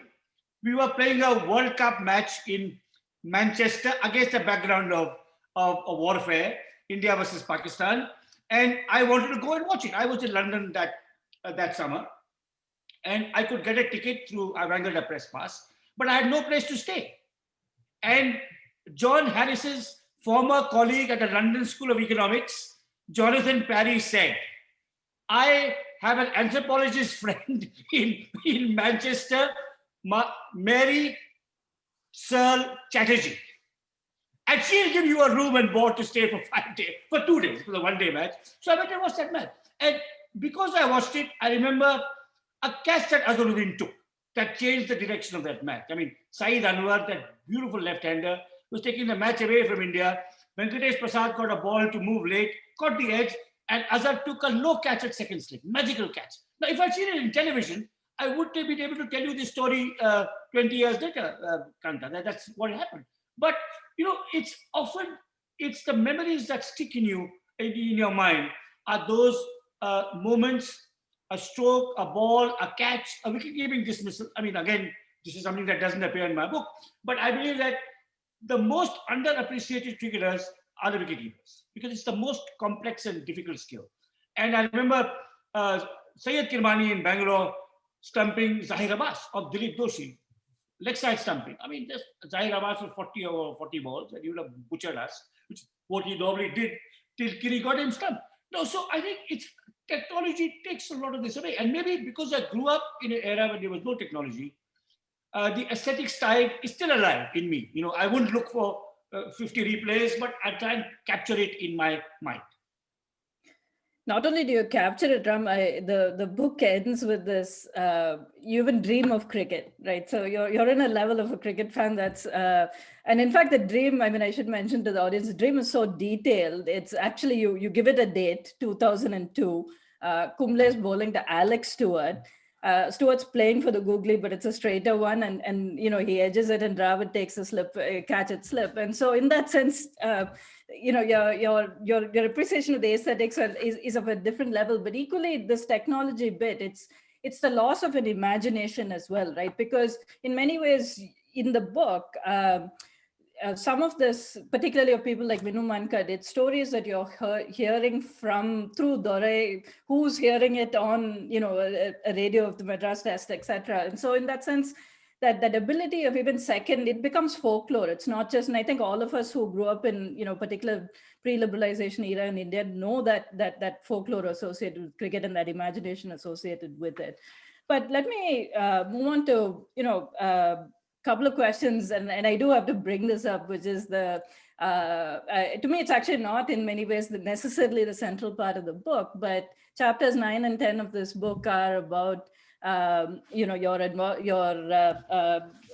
C: We were playing a World Cup match in Manchester against the background of warfare, India versus Pakistan. And I wanted to go and watch it. I was in London that summer, and I could get a ticket through, I wrangled a press pass, but I had no place to stay. And John Harris's former colleague at the London School of Economics, Jonathan Parry, said, I have an anthropologist friend in Manchester, Mary Searle Chatterjee. And she'll give you a room and board to stay for 5 days, for 2 days, for the one-day match. So I went and watched that match. And because I watched it, I remember a catch that Azharuddin took that changed the direction of that match. I mean, Saeed Anwar, that beautiful left-hander, was taking the match away from India. Venkatesh Prasad got a ball to move late, caught the edge, and Azhar took a low catch at second slip, magical catch. Now, if I'd seen it in television, I would have been able to tell you this story 20 years later, Kanta. That's what happened. But, you know, it's often, it's the memories that stick in you, in your mind, are those moments, a stroke, a ball, a catch, a wicket-keeping dismissal. I mean, again, this is something that doesn't appear in my book, but I believe that the most underappreciated cricketers are the wicketkeepers, because it's the most complex and difficult skill. And I remember Syed Kirmani in Bangalore stumping Zahir Abbas of Dilip Doshi, leg side stumping. I mean, just Zahir Abbas was 40 or 40 balls, and he would have butchered us, which is what he normally did till Kiri got him stumped. No, so I think it's technology takes a lot of this away. And maybe because I grew up in an era when there was no technology, the aesthetic style is still alive in me. You know, I wouldn't look for 50 replays, but I try and capture it in my mind.
B: Not only do you capture it, Ram, the book ends with this, you even dream of cricket, right? So you're in a level of a cricket fan that's, and in fact, the dream, I mean, I should mention to the audience, the dream is so detailed. It's actually, you give it a date, 2002, Kumble's bowling to Alex Stewart. Stewart's playing for the googly, but it's a straighter one, and you know, he edges it, and Dravid takes a slip, catch it slip. And so in that sense, you know, your appreciation of the aesthetics is of a different level. But equally, this technology bit, it's the loss of an imagination as well, right? Because in many ways, in the book, some of this, particularly of people like Vinu Mankad, it's stories that you're hearing through Dore, who's hearing it on, you know, a radio of the Madras Test, etc. And so in that sense, that ability of even second, it becomes folklore. It's not just, and I think all of us who grew up in, you know, particular pre-liberalization era in India know that folklore associated with cricket and that imagination associated with it. But let me move on to, you know, couple of questions, and I do have to bring this up, which is to me, it's actually not in many ways necessarily the central part of the book, but chapters 9 and 10 of this book are about, you know, your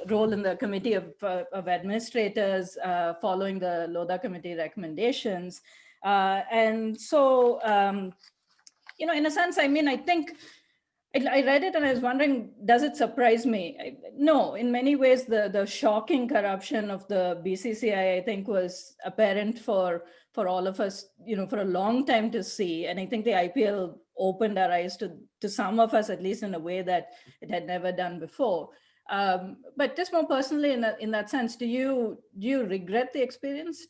B: role in the committee of administrators following the Lodha committee recommendations. And so, you know, in a sense, I mean, I think, I read it and I was wondering, does it surprise me? No, in many ways, the shocking corruption of the BCCI, I think, was apparent for all of us, you know, for a long time to see. And I think the IPL opened our eyes to some of us, at least in a way that it had never done before. But just more personally, in that sense, do you regret the experience?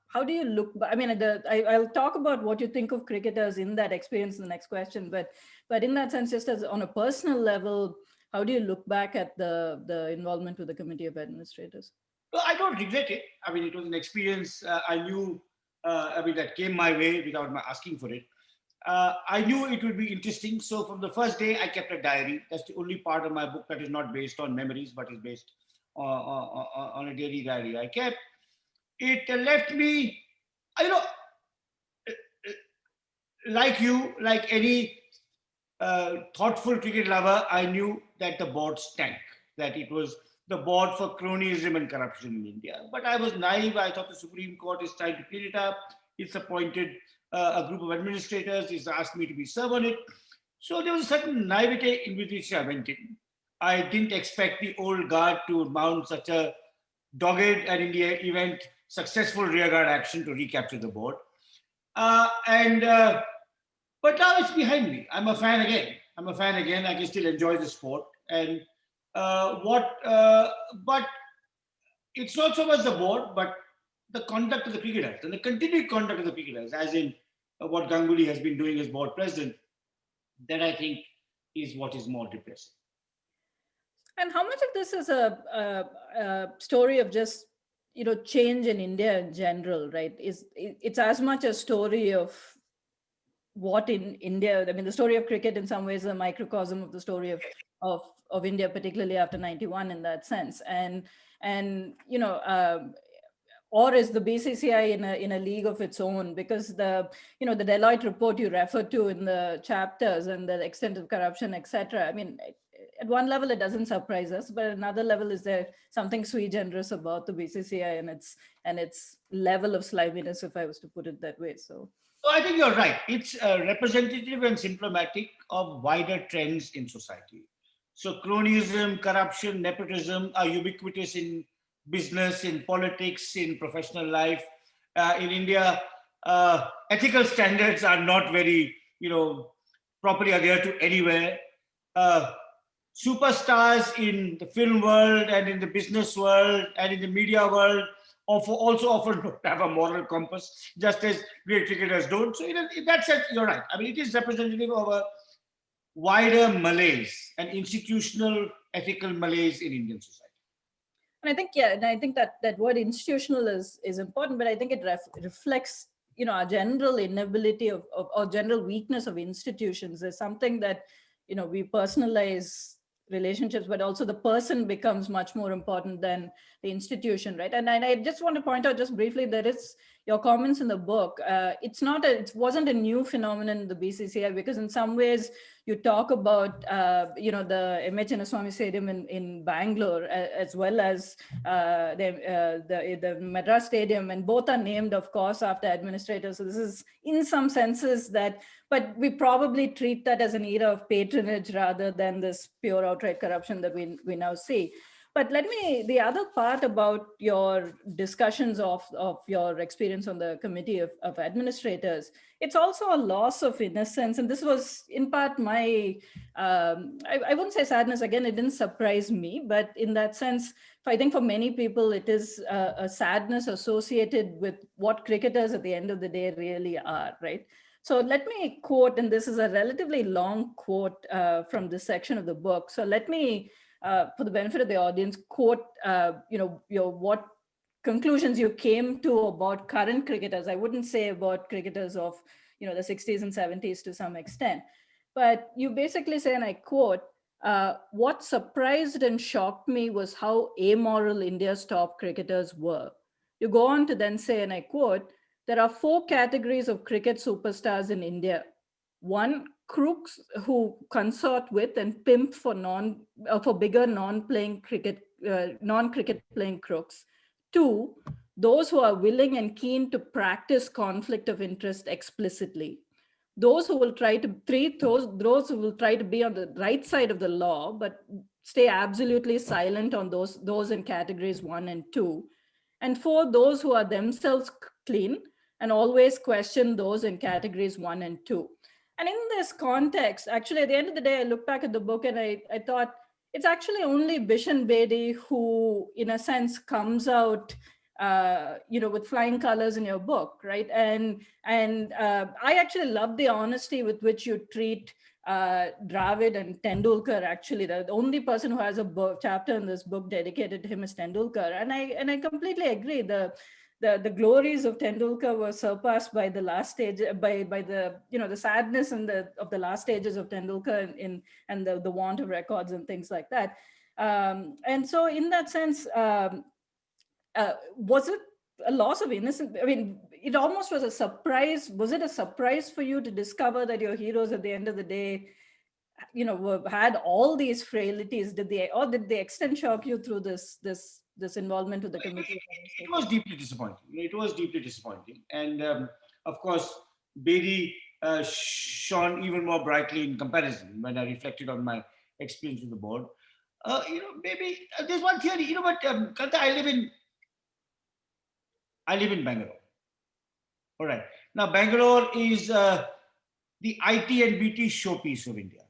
B: How do you look? I mean, I'll talk about what you think of cricketers in that experience in the next question, but in that sense, just as on a personal level, how do you look back at the involvement with the Committee of Administrators?
C: Well, I don't regret it. I mean, it was an experience I knew, I mean, that came my way without my asking for it. I knew it would be interesting. So from the first day, I kept a diary. That's the only part of my book that is not based on memories, but is based on a daily diary I kept. It left me, you know, like you, like any thoughtful cricket lover, I knew that the board stank. that it was the board for cronyism and corruption in India. But I was naive. I thought the Supreme Court is trying to clean it up. It's appointed a group of administrators. It's asked me to be served on it. So there was a certain naivete in which I went in. I didn't expect the old guard to mount such a dogged and in the event successful rearguard action to recapture the board. But now it's behind me. I'm a fan again. I can still enjoy the sport. And but it's not so much the board, but the conduct of the cricketers and the continued conduct of the cricketers, as in what Ganguly has been doing as board president, that I think is what is more depressing.
B: And how much of this is a story of just, change in India in general, right? It's as much a story of what in India, I mean, the story of cricket in some ways is a microcosm of the story of India, particularly after 91 in that sense. Or is the BCCI in a league of its own? Because the Deloitte report you referred to in the chapters and the extent of corruption, etc. I mean, at one level, it doesn't surprise us, but at another level, is there something sui generis about the BCCI and its level of sliminess, if I was to put it that way? So
C: I think you're right. It's representative and symptomatic of wider trends in society. So cronyism, corruption, nepotism are ubiquitous in business, in politics, in professional life. In India, ethical standards are not very, properly adhered to anywhere. Superstars in the film world and in the business world and in the media world also often don't have a moral compass, just as great cricketers don't. So in that sense, you're right. I mean, it is representative of a wider malaise, an institutional ethical malaise in Indian society.
B: And I think that word institutional is important, but I think it reflects, our general inability or general weakness of institutions. There's something that, we personalize relationships, but also the person becomes much more important than the institution, right? And I just want to point out just briefly, there is your comments in the book. It wasn't a new phenomenon in the BCCI, because in some ways you talk about, the M. H. Chinnaswamy Stadium in Bangalore, as well as the Madras Stadium, and both are named, of course, after administrators. So this is in some senses but we probably treat that as an era of patronage rather than this pure outright corruption that we now see. But the other part about your discussions of your experience on the committee of administrators, it's also a loss of innocence. And this was in part my, I wouldn't say sadness, again, it didn't surprise me, but in that sense, I think for many people, it is a sadness associated with what cricketers at the end of the day really are, right? So let me quote, and this is a relatively long quote from this section of the book. So let me, for the benefit of the audience, quote, what conclusions you came to about current cricketers. I wouldn't say about cricketers of, the 60s and 70s to some extent, but you basically say, and I quote, what surprised and shocked me was how amoral India's top cricketers were. You go on to then say, and I quote, there are 4 categories of cricket superstars in India. 1, crooks who consort with and pimp for bigger non-cricket playing crooks. 2, those who are willing and keen to practice conflict of interest explicitly. Those who will try to those who will try to be on the right side of the law, but stay absolutely silent on those in categories 1 and 2. And 4, those who are themselves clean and always question those in categories 1 and 2. And in this context, actually, at the end of the day, I look back at the book and I thought it's actually only Bishan Bedi who, in a sense, comes out, with flying colors in your book, right? And I actually love the honesty with which you treat Dravid and Tendulkar. Actually, the only person who has a chapter in this book dedicated to him is Tendulkar, and I completely agree. The glories of Tendulkar were surpassed by the last stage, by the the sadness of the last stages of Tendulkar and the want of records and things like that. And so, in that sense, was it a loss of innocence? I mean, it almost was a surprise. Was it a surprise for you to discover that your heroes, at the end of the day, had all these frailties, did they extend shock you through this involvement with the committee?
C: It was deeply disappointing. It was deeply disappointing. And of course, Bedi shone even more brightly in comparison when I reflected on my experience with the board. Maybe there's one theory, but Kanta, I live in Bangalore. All right. Now, Bangalore is the IT and BT showpiece of India.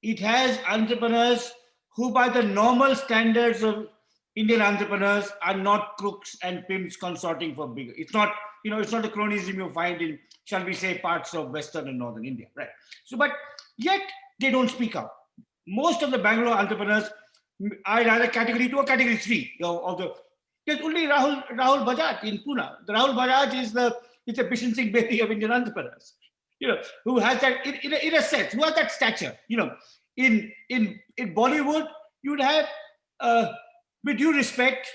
C: It has entrepreneurs who, by the normal standards of Indian entrepreneurs, are not crooks and pimps consorting for bigger. It's not, it's not the cronyism you find in, shall we say, parts of Western and Northern India, right? So, but yet they don't speak up. Most of the Bangalore entrepreneurs are either category 2 or category 3 there's only Rahul Bajaj in Pune. The Rahul Bajaj it's a Bishan Singh Bedi of Indian entrepreneurs, who has that, in a sense, who has that stature. In Bollywood, you would have, with due respect,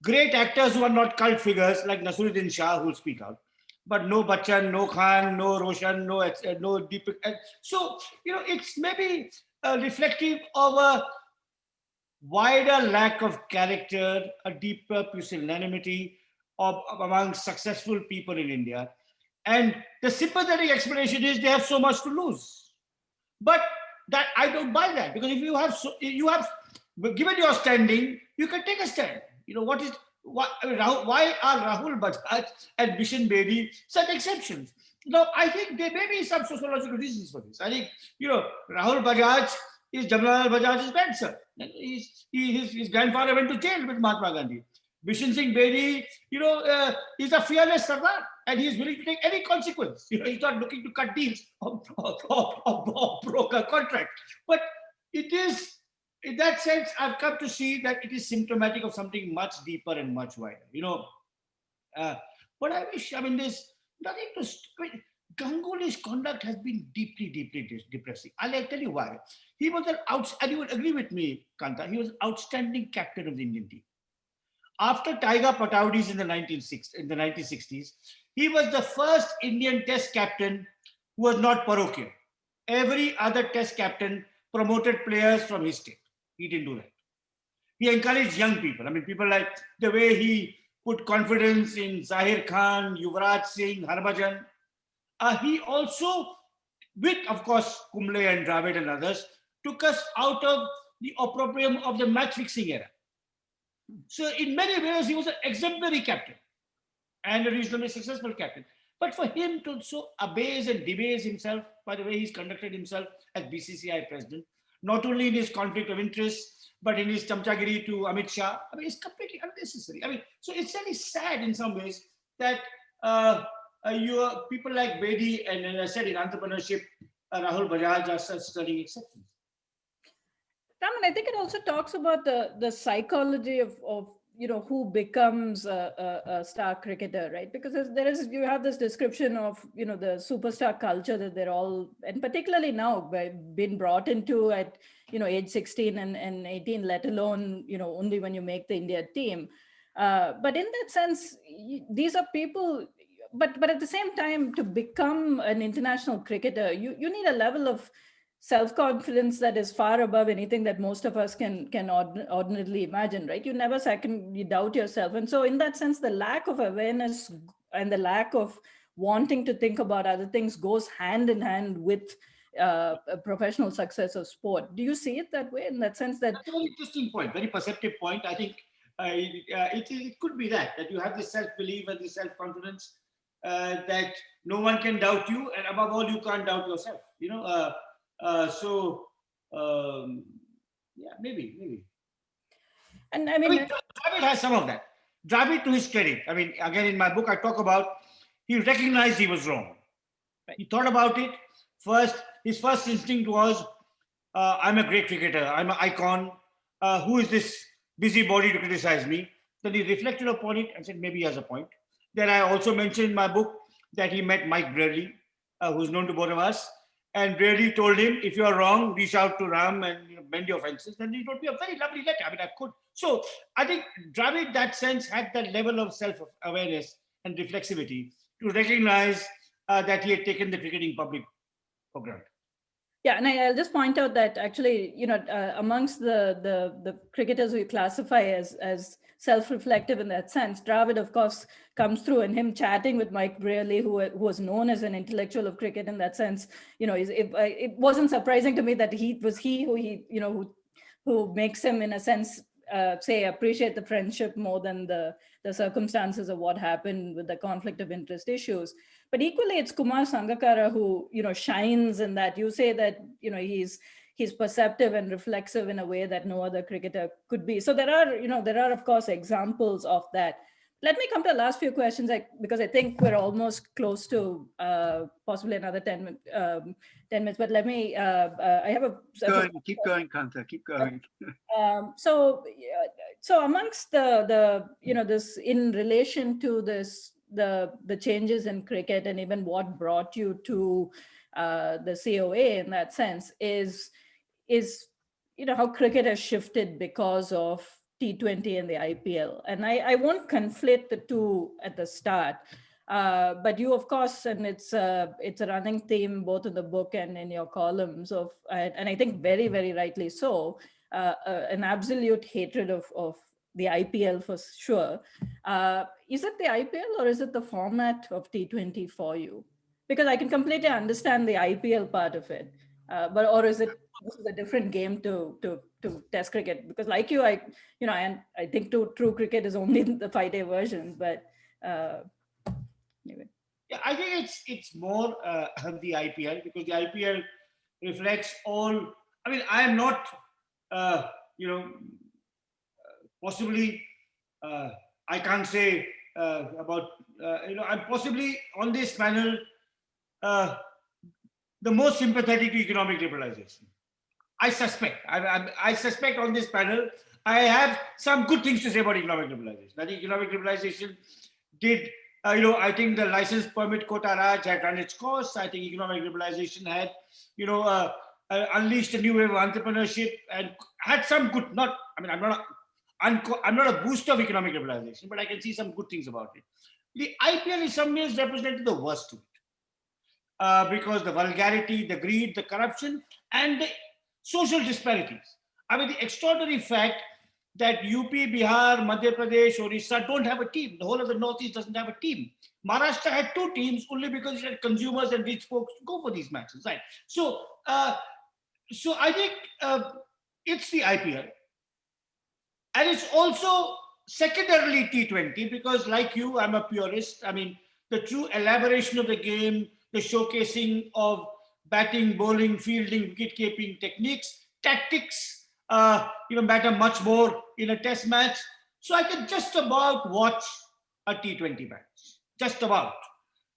C: great actors who are not cult figures like Nasiruddin Shah who will speak out, but no Bachchan, no Khan, no Roshan, no Deepak. So, it's maybe reflective of a wider lack of character, a deeper pusillanimity among successful people in India. And the sympathetic explanation is they have so much to lose. But that I don't buy that, because if you have given your standing, you can take a stand. Why are Rahul Bajaj and Bishan Bedi such exceptions? Now, I think there may be some sociological reasons for this. I think, Rahul Bajaj is Jamnalal Bajaj's grandson. His grandfather went to jail with Mahatma Gandhi. Bishan Singh Bedi, is a fearless Sardar, and he is willing to take any consequence. He's not looking to cut deals or broker contract. But it is, in that sense, I've come to see that it is symptomatic of something much deeper and much wider. But I wish, there's nothing to. Ganguly's conduct has been deeply, deeply depressing. I'll tell you why. He was and you would agree with me, Kanta, he was an outstanding captain of the Indian team. After Tiger Pataudi's in the 1960s, he was the first Indian test captain who was not parochial. Every other test captain promoted players from his state. He didn't do that. He encouraged young people. People like the way he put confidence in Zahir Khan, Yuvraj Singh, Harbhajan. He also, with, of course, Kumble and Dravid and others, took us out of the opprobrium of the match-fixing era. So in many ways, he was an exemplary captain and a reasonably successful captain. But for him to so abase and debase himself by the way he's conducted himself as BCCI president, not only in his conflict of interest, but in his chamchagiri to Amit Shah, it's completely unnecessary. So it's really sad in some ways that people like Bedi and, as I said, in entrepreneurship, Rahul Bajaj are such stunning exceptions.
B: Raman, I think it also talks about the psychology of who becomes a star cricketer, right? Because you have this description of the superstar culture that they're all, and particularly now, been brought into at age 16 and 18, let alone only when you make the India team. But in that sense, these are people. But at the same time, to become an international cricketer, you need a level of self-confidence that is far above anything that most of us can ordinarily imagine, right? You never you doubt yourself. And so in that sense, the lack of awareness and the lack of wanting to think about other things goes hand in hand with a professional success of sport. Do you see it that way, in that sense? That's
C: a very interesting point, very perceptive point. I think it could be that you have this self-belief and this self-confidence that no one can doubt you, and above all, you can't doubt yourself. Maybe.
B: And
C: Dravid has some of that. Dravid, to his credit, again, in my book, I talk about he recognized he was wrong. Right. He thought about it. His first instinct was, I'm a great cricketer. I'm an icon. Who is this busybody to criticize me? Then he reflected upon it and said, maybe he has a point. Then I also mentioned in my book that he met Mike Brearley, who's known to both of us. And Brearley told him, if you're wrong, reach out to Ram and mend your fences. Then he wrote me a very lovely letter. I could. So I think Dravid, in that sense, had that level of self-awareness and reflexivity to recognize that he had taken the cricketing public for granted.
B: Yeah, and I'll just point out that actually, amongst the cricketers we classify as self-reflective in that sense, Dravid, of course, comes through, and him chatting with Mike Brearley, who was known as an intellectual of cricket in that sense. It wasn't surprising to me that who makes him, in a sense, say appreciate the friendship more than the circumstances of what happened with the conflict of interest issues. But equally, it's Kumar Sangakkara who shines in that. You say that he's perceptive and reflexive in a way that no other cricketer could be. So there are of course examples of that. Let me come to the last few questions, because I think we're almost close to possibly another 10 minutes. But let me. I have
A: keep going, Kanta. Keep going.
B: So amongst this, in relation to this, the changes in cricket, and even what brought you to the COA in that sense is how cricket has shifted because of T20 and the IPL. And I won't conflate the two at the start, but you, of course, and it's a running theme both in the book and in your columns and I think very, very rightly so, an absolute hatred of the IPL for sure. Is it the IPL or is it the format of T20 for you? Because I can completely understand the IPL part of it, or is it this is a different game to Test cricket? Because like you, I think true cricket is only the 5-day version. But anyway.
C: Yeah, I think it's more the IPL, because the IPL reflects all. I mean, I am not, possibly, I can't say about, I'm possibly on this panel the most sympathetic to economic liberalization. I suspect. I suspect on this panel, I have some good things to say about economic liberalization. I think economic liberalization did, I think the license permit quota Raj had run its course. I think economic liberalization had, unleashed a new wave of entrepreneurship and had some good, I'm not a booster of economic liberalization, but I can see some good things about it. The IPL in some ways represented the worst of it, because the vulgarity, the greed, the corruption, and the social disparities. I mean, the extraordinary fact that UP, Bihar, Madhya Pradesh, Orissa don't have a team. The whole of the Northeast doesn't have a team. Maharashtra had 2 teams only because it had consumers and rich folks to go for these matches, right? So I think it's the IPL. And it's also secondarily T20, because like you, I'm a purist. I mean, the true elaboration of the game, the showcasing of batting, bowling, fielding, wicket-keeping techniques, tactics, matter much more in a test match. So I can just about watch a T20 match, just about.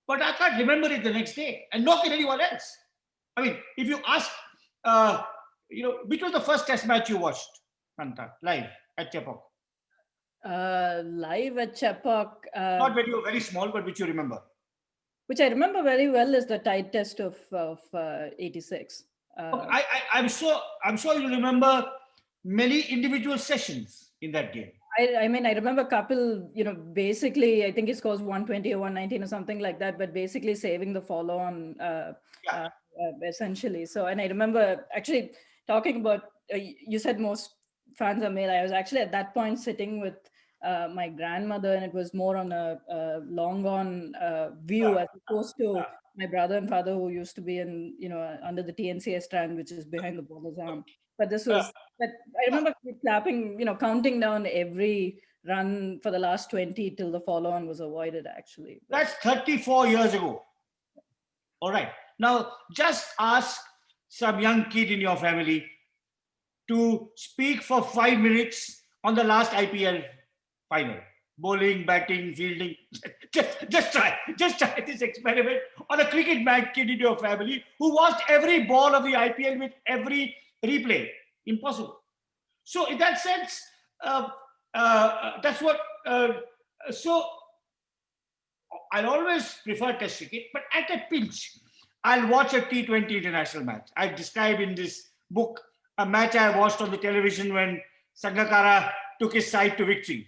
C: But I can't remember it the next day, and nor can anyone else. I mean, if you ask, which was the first test match you watched, Kanta, live at Chepauk?
B: Live at Chepauk.
C: Not when you were very small, but which you remember.
B: Which I remember very well is the tide test of 86.
C: I'm sure you remember many individual sessions in that game.
B: I mean, I remember Kapil, basically, I think he scores 120 or 119 or something like that, but basically saving the follow-on, essentially. So, and I remember actually talking about, you said most fans are male. I was actually at that point sitting with my grandmother, and it was more on a long-on view as opposed to my brother and father, who used to be in, under the TNCA stand, which is behind the bowler's arm. But this was, but I remember clapping, counting down every run for the last 20 till the follow-on was avoided, actually.
C: That's 34 years ago. All right. Now, just ask some young kid in your family to speak for 5 minutes on the last IPL final. Bowling, batting, fielding. Just try this experiment on a cricket match kid in your family who watched every ball of the IPL with every replay. Impossible. So in that sense, that's what. So I'll always prefer Test cricket, but at a pinch, I'll watch a T20 international match. I describe in this book a match I watched on the television when Sangakkara took his side to victory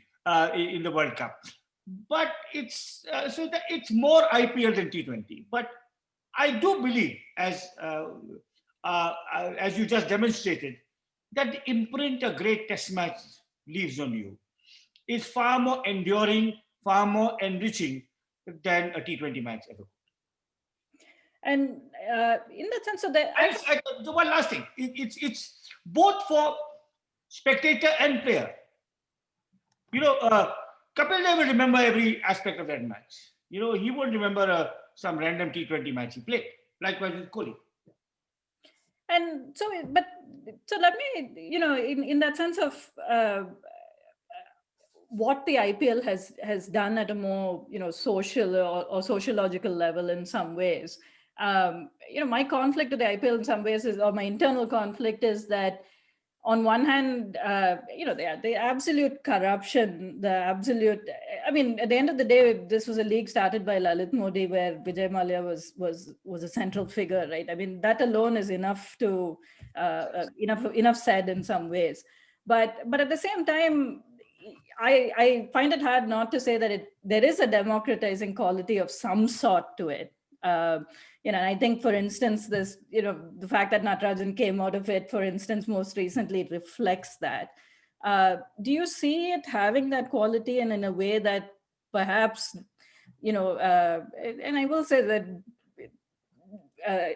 C: in the World Cup. But it's it's more IPL than T20. But I do believe, as as you just demonstrated, that the imprint a great test match leaves on you is far more enduring, far more enriching than a T20 match ever.
B: And in that sense, so that
C: the one last thing, it's both for spectator and player. You know, Kapil Dev will remember every aspect of that match. You know, he won't remember some random T20 match he played. Likewise with Kohli.
B: And so, but so let me, you know, in that sense of what the IPL has done at a more, you know, social or sociological level in some ways. You know, my conflict with the IPL in some ways is, or my internal conflict is that on one hand, you know, the absolute corruption, the absolute, I mean, at the end of the day, this was a league started by Lalit Modi where Vijay Mallya was a central figure, right? I mean, that alone is enough to, enough said in some ways. But at the same time, I find it hard not to say that there is a democratizing quality of some sort to it. You know, and I think, for instance, this, you know, the fact that Natarajan came out of it, for instance, most recently reflects that. Do you see it having that quality, and in a way that perhaps, you know, and I will say that,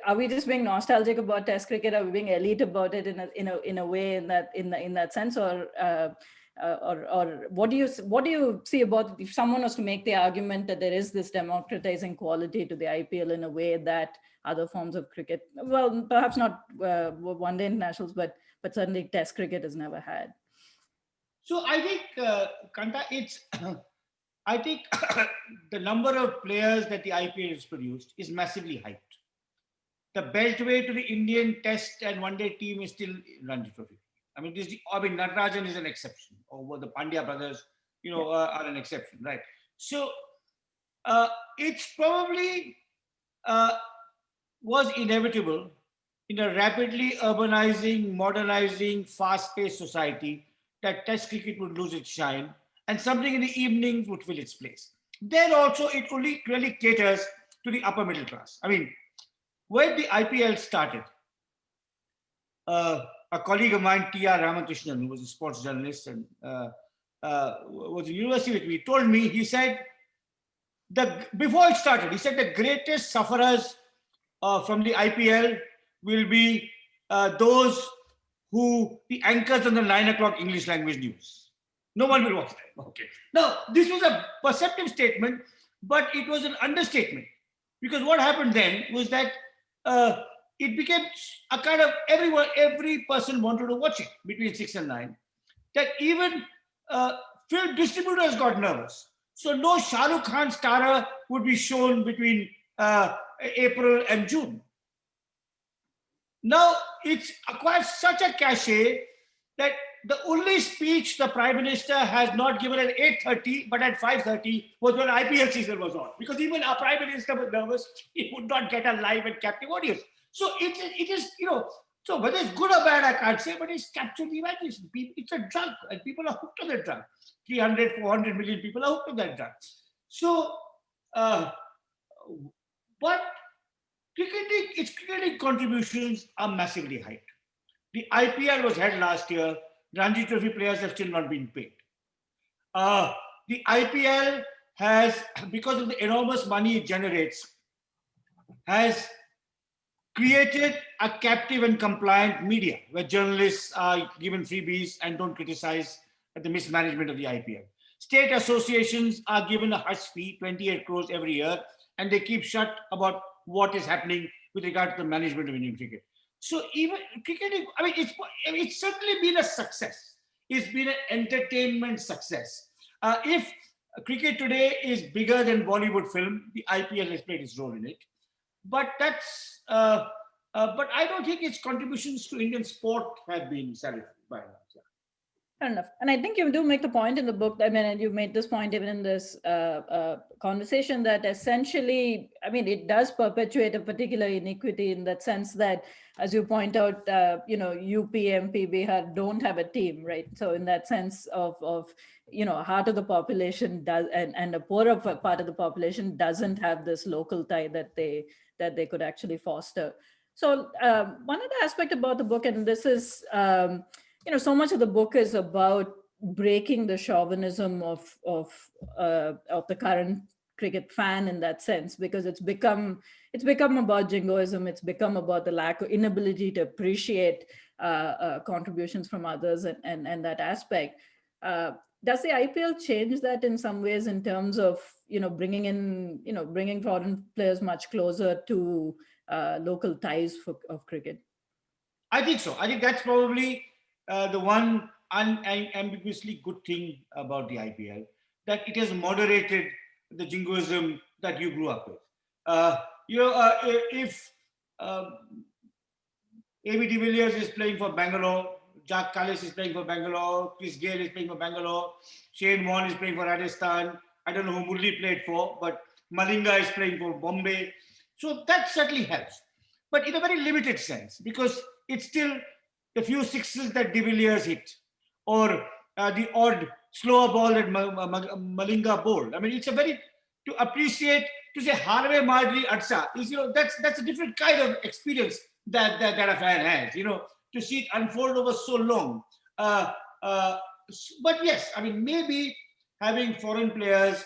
B: are we just being nostalgic about Test cricket? Are we being elite about it in a way in that sense, or what do you see about, if someone was to make the argument that there is this democratizing quality to the IPL in a way that other forms of cricket, well, perhaps not one-day internationals, but certainly Test cricket has never had?
C: So I think, Kanta, I think the number of players that the IPL has produced is massively hyped. The beltway to the Indian Test and one-day team is still Ranji Trophy. I mean, Natarajan is an exception, or the Pandya brothers, you know, are an exception, right? So it's probably was inevitable in a rapidly urbanizing, modernizing, fast-paced society that Test cricket would lose its shine and something in the evenings would fill its place. Then also, it only really caters to the upper middle class. I mean, when the IPL started, a colleague of mine, T.R. Ramakrishnan, who was a sports journalist and was in university with me, told me, he said, before it started, he said the greatest sufferers from the IPL will be those who, the anchors on the 9 o'clock English language news. No one will watch that. Okay. Now, this was a perceptive statement, but it was an understatement. Because what happened then was that it became a kind of every person wanted to watch it between 6 and 9, that even film distributors got nervous. So no Shah Rukh Khan starrer would be shown between April and June. Now it's acquired such a cachet that the only speech the Prime Minister has not given at 8:30 but at 5:30 was when IPL season was on. Because even our Prime Minister was nervous, he would not get a live and captive audience. So it is, you know, so whether it's good or bad, I can't say, but it's captured the imagination. It's a drug, and people are hooked on that drug. 300, 400 million people are hooked on that drug. So, but its cricketing contributions are massively hyped. The IPL was held last year. Ranji Trophy players have still not been paid. The IPL has, because of the enormous money it generates, has created a captive and compliant media where journalists are given freebies and don't criticize the mismanagement of the IPL. State associations are given a hush fee, 28 crores every year, and they keep shut about what is happening with regard to the management of Indian cricket. So even cricketing, I mean, it's certainly been a success. It's been an entertainment success. If cricket today is bigger than Bollywood film, the IPL has played its role in it. But that's, but I don't think its contributions to Indian sport have been salaried by now.
B: Fair enough. And I think you do make the point in the book, I mean, and you made this point even in this conversation, that essentially, I mean, it does perpetuate a particular inequity in that sense that, as you point out, you know, UP, MP, Bihar don't have a team, right? So in that sense of you know, half of the population does, and a poorer part of the population doesn't have this local tie that they could actually foster. So one other aspect about the book, and this is, so much of the book is about breaking the chauvinism of the current cricket fan in that sense, because it's become about jingoism. It's become about the lack of inability to appreciate contributions from others and that aspect. Does the IPL change that in some ways in terms of bringing foreign players much closer to local ties of cricket?
C: I think so. I think that's probably the one unambiguously good thing about the IPL, that it has moderated the jingoism that you grew up with. If A.B. de Villiers is playing for Bangalore, Jack Callis is playing for Bangalore, Chris Gale is playing for Bangalore, Shane Warne is playing for Rajasthan. I don't know who Murali played for, but Malinga is playing for Bombay. So that certainly helps, but in a very limited sense, because it's still the few sixes that de Villiers hit, or the odd slower ball that Malinga bowled. I mean, it's a very, to appreciate, to say Harve Madri Atsa is, that's a different kind of experience that a fan has, to see it unfold over so long. But yes, I mean, maybe having foreign players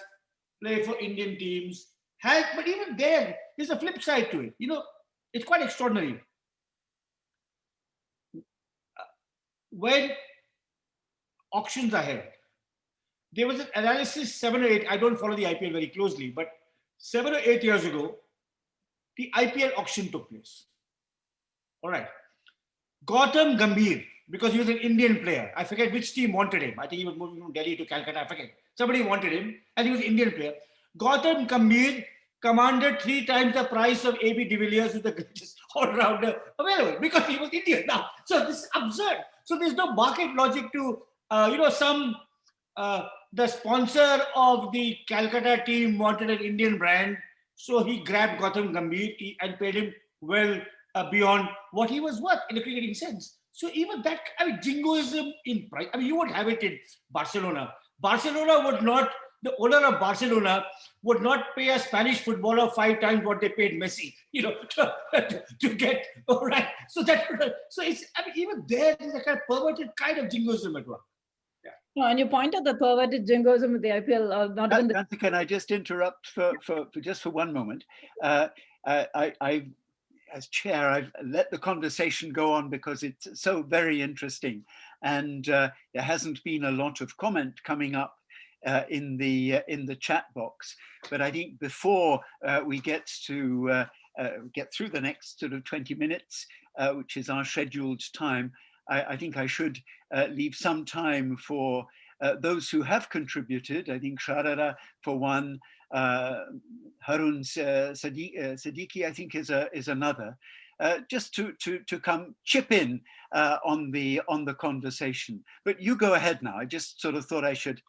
C: play for Indian teams but even there's a flip side to it. It's quite extraordinary. When auctions are held, there was an analysis 7 or 8, I don't follow the IPL very closely, but 7 or 8 years ago, the IPL auction took place. All right. Gautam Gambhir, because he was an Indian player, I forget which team wanted him. I think he was moving from Delhi to Calcutta, I forget. Somebody wanted him, and he was an Indian player. Gautam Gambhir commanded 3 times the price of A.B. de Villiers, who's the greatest all-rounder available, because he was Indian now. So this is absurd. So there's no market logic to, the sponsor of the Calcutta team wanted an Indian brand, so he grabbed Gautam Gambhir and paid him well beyond what he was worth in a cricketing sense. So even that, I mean, jingoism in price. I mean, you won't have it in Barcelona. The owner of Barcelona would not pay a Spanish footballer 5 times what they paid Messi, to get, all right. So it's, I mean, even there is a kind of perverted kind of jingoism at work. Yeah.
B: No, and you pointed the perverted jingoism with the IPL. Not even
A: Kanta, can I just interrupt for just for one moment? I as chair, I've let the conversation go on because it's so very interesting, and there hasn't been a lot of comment coming up in the chat box. But I think before we get to get through the next sort of 20 minutes, which is our scheduled time, I think I should leave some time for those who have contributed. I think Sharara, for one, Harun Siddiqui, I think, is another. Just to come chip in on the conversation. But you go ahead now. I just sort of thought I should.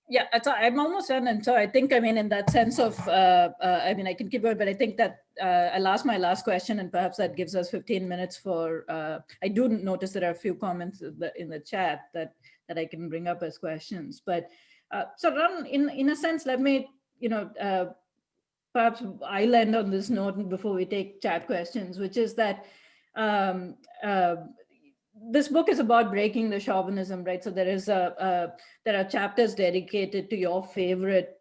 B: Yeah, I'm almost done. And so I think, I mean, in that sense of, I mean, I can keep going, but I think that I'll ask my last question, and perhaps that gives us 15 minutes for, I do notice there are a few comments in the chat that I can bring up as questions. But so Ron, in a sense, let me, perhaps I'll end on this note before we take chat questions, which is that this book is about breaking the chauvinism, right? So there are chapters dedicated to your favorite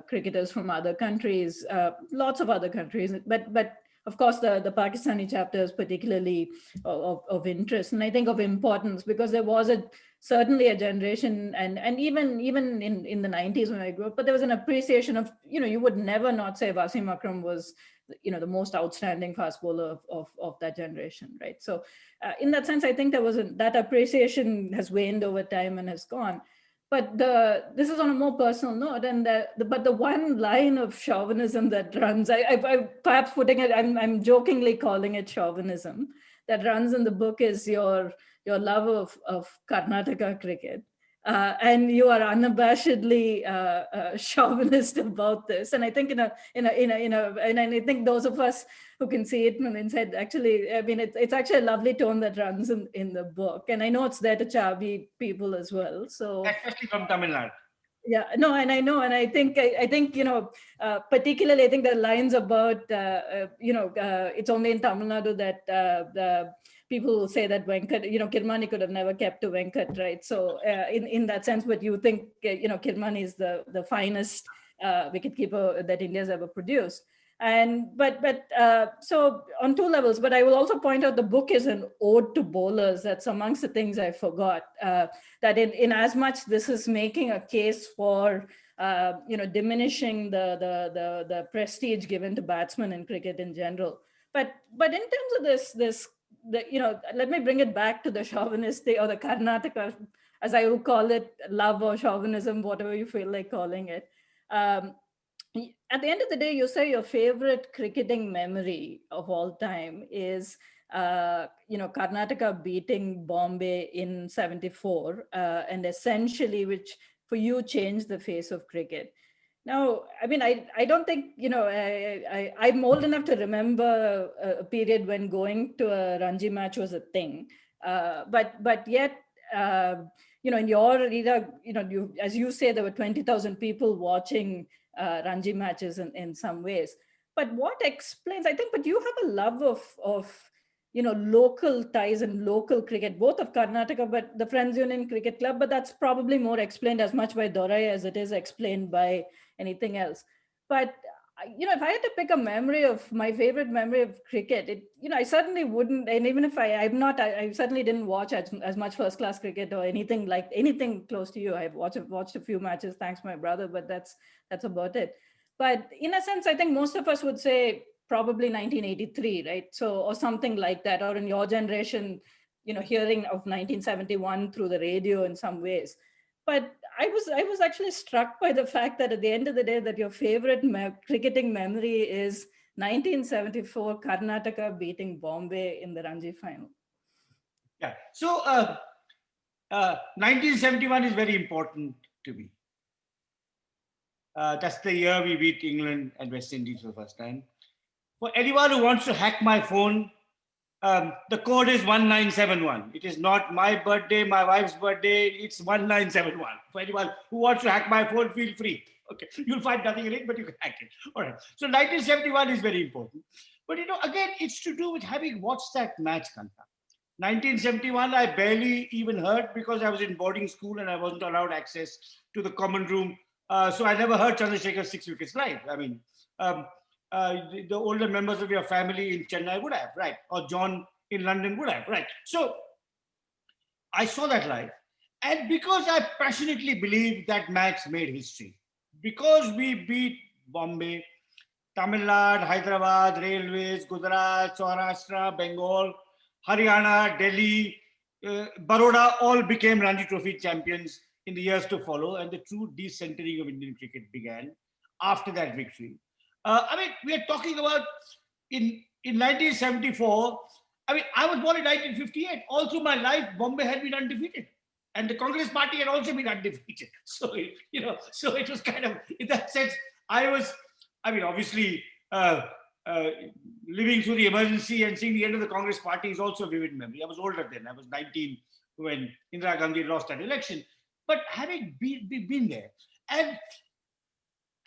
B: cricketers from other countries, lots of other countries, but of course the Pakistani chapter is particularly of interest, and I think of importance, because there was certainly a generation, and even in the 90s when I grew up, but there was an appreciation of, you would never not say Wasim Akram was, the most outstanding fast bowler of that generation, right? So in that sense, I think there was that appreciation has waned over time and has gone. But this is on a more personal note, and but the one line of chauvinism that runs, I perhaps putting it, I'm jokingly calling it chauvinism, that runs in the book is your love of Karnataka cricket. And you are unabashedly chauvinist about this, and I think and I think those of us who can see it from inside, actually, I mean, it's actually a lovely tone that runs in the book, and I know it's there to Chavi people as well. So
C: especially from Tamil Nadu.
B: Yeah, no, and I know, and I think, particularly, I think the lines about, it's only in Tamil Nadu that the people will say that Venkat, Kirmani could have never kept to Venkat, right? So, in that sense, but you think, Kirmani is the finest wicketkeeper that India's ever produced. And so on two levels, but I will also point out the book is an ode to bowlers. That's amongst the things I forgot. That in as much this is making a case for diminishing the prestige given to batsmen in cricket in general. But in terms of let me bring it back to the chauvinistic or the Karnataka, as I will call it, love or chauvinism, whatever you feel like calling it. At the end of the day, you say your favorite cricketing memory of all time is Karnataka beating Bombay in '74, and essentially, which for you changed the face of cricket. Now, I mean, I don't think, I'm old enough to remember a period when going to a Ranji match was a thing. But yet, in your era, as you say, there were 20,000 people watching Ranji matches in some ways. But what explains, I think, but you have a love of local ties and local cricket, both of Karnataka, but the Friends Union Cricket Club, but that's probably more explained as much by Dorai as it is explained by anything else. But, if I had to pick a memory of my favorite memory of cricket, I certainly wouldn't, and even if I certainly didn't watch as much first class cricket or anything close to you. I've watched a few matches, thanks to my brother, but that's about it. But in a sense, I think most of us would say probably 1983, right? So, or something like that, or in your generation, hearing of 1971 through the radio in some ways. But I was actually struck by the fact that at the end of the day, that your favorite cricketing memory is 1974 Karnataka beating Bombay in the Ranji final.
C: Yeah. So 1971 is very important to me. That's the year we beat England and West Indies for the first time. For anyone who wants to hack my phone, the code is 1971. It is not my birthday, my wife's birthday. It's 1971. For anyone who wants to hack my phone, feel free. Okay, you'll find nothing in it, but you can hack it. All right. So 1971 is very important. But again, it's to do with having watched that match, Kanta. 1971, I barely even heard because I was in boarding school and I wasn't allowed access to the common room. So I never heard Chandrasekhar's 6 wickets live. I mean, the older members of your family in Chennai would have, right? Or John in London would have, right? So I saw that live. And because I passionately believe that match made history, because we beat Bombay, Tamil Nadu, Hyderabad, Railways, Gujarat, Saurashtra, Bengal, Haryana, Delhi, Baroda all became Ranji Trophy champions in the years to follow, and the true decentering of Indian cricket began after that victory. We are talking about in 1974. I was born in 1958. All through my life, Bombay had been undefeated, and the Congress Party had also been undefeated. So so it was kind of, in that sense, I was, obviously. Living through the emergency and seeing the end of the Congress Party is also a vivid memory. I was older then. I was 19 when Indira Gandhi lost that election. But having been there, and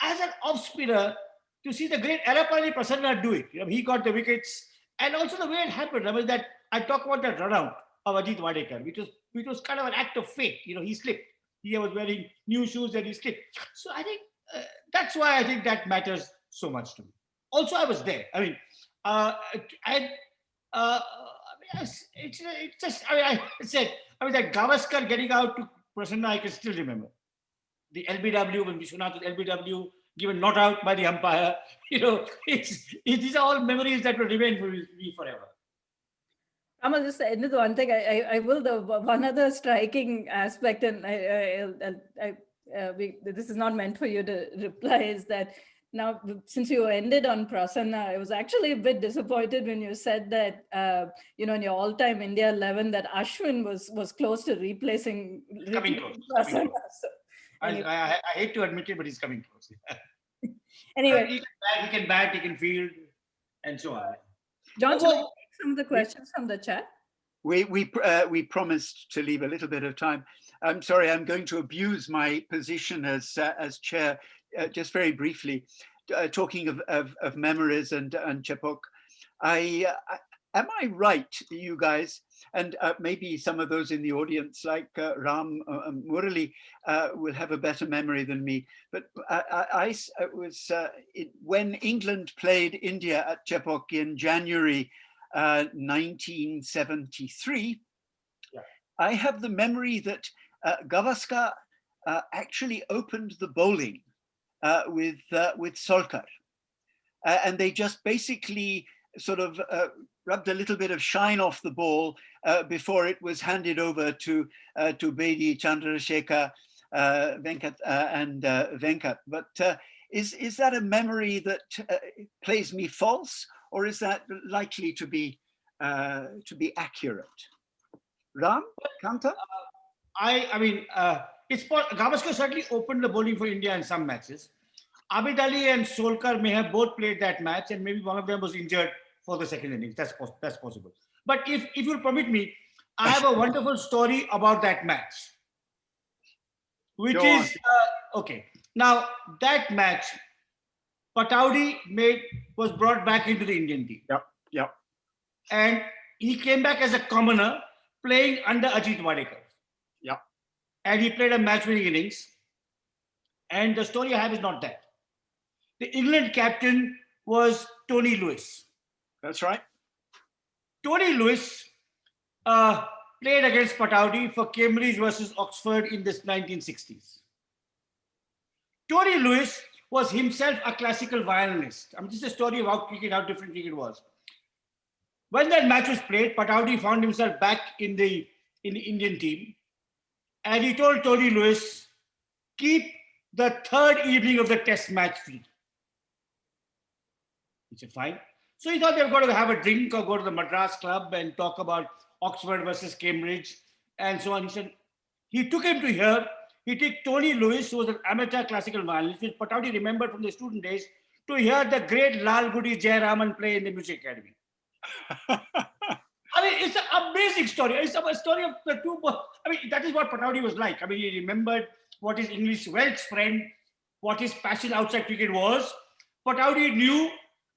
C: as an off-spinner, to see the great Alapani Prasanna do it, he got the wickets, and also the way it happened. That I talk about that run out of Ajit Wadekar, which was kind of an act of fate. He slipped. He was wearing new shoes and he slipped. So I think that's why I think that matters so much to me. Also, I was there. It's just, I said, that Gavaskar getting out to Prasanna, I can still remember. The LBW, when Vishwanath was LBW, given not out by the umpire. These are all memories that will remain with me forever.
B: I'm just end with one thing. I will, one other striking aspect, and this is not meant for you to reply, is that now, since you ended on Prasanna, I was actually a bit disappointed when you said that, in your all-time India 11, that Ashwin was close to replacing Prasanna. So, anyway.
C: I hate to admit it, but he's coming close.
B: Anyway.
C: He can bat, he can field, and so on.
B: John, should I take some of the questions from the chat?
A: We promised to leave a little bit of time. I'm sorry, I'm going to abuse my position as chair just very briefly, talking of memories and Chepok. Am I right, you guys, and maybe some of those in the audience like Ram Murali will have a better memory than me, but I was, when England played India at Chepok in January 1973, yeah. I have the memory that Gavaskar actually opened the bowling with Solkar, and they just basically sort of rubbed a little bit of shine off the ball before it was handed over to Bedi, Chandrasekhar, Venkat, and Venkat. But is that a memory that plays me false, or is that likely to be accurate? Ram, Kanta?
C: I mean, Gavaskar certainly opened the bowling for India in some matches. Abid Ali and Solkar may have both played that match, and maybe one of them was injured for the second innings. That's possible. But if you'll permit me, I have a wonderful story about that match, which is okay. Now that match, Pataudi was brought back into the Indian team.
A: Yep.
C: And he came back as a commoner, playing under Ajit Wadekar.
A: Yep.
C: And he played a match-winning innings. And the story I have is not that. The England captain was Tony Lewis.
A: That's right.
C: Tony Lewis played against Pataudi for Cambridge versus Oxford in the 1960s. Tony Lewis was himself a classical violinist. I mean, this is a story of how different cricket was. When that match was played, Pataudi found himself back in the Indian team, and he told Tony Lewis, keep the third evening of the test match free. He said, fine. So he thought they were going to have a drink or go to the Madras club and talk about Oxford versus Cambridge and so on. He said, he took him to hear. He took Tony Lewis, who was an amateur classical violinist, which Pataudi remembered from the student days, to hear the great Lal Gudi Jayaraman play in the music academy. I mean, it's an amazing story. It's a story of the two. I mean, that is what Pataudi was like. I mean, he remembered what his English Welsh friend, what his passion outside cricket was. Pataudi knew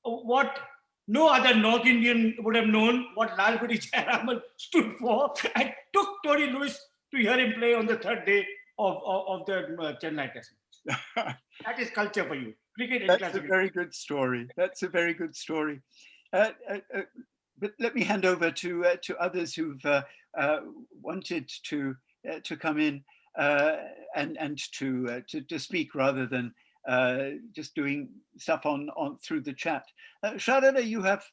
C: what no other North Indian would have known, what Lal Gudi Jayaraman stood for, and took Tony Lewis to hear him play on the third day of the Chennai Test match. That is culture for you. Cricket and
A: That's a very good story. That's a very good story. But let me hand over to others who've wanted to come in and to speak rather than just doing stuff on through the chat. Sharada, you have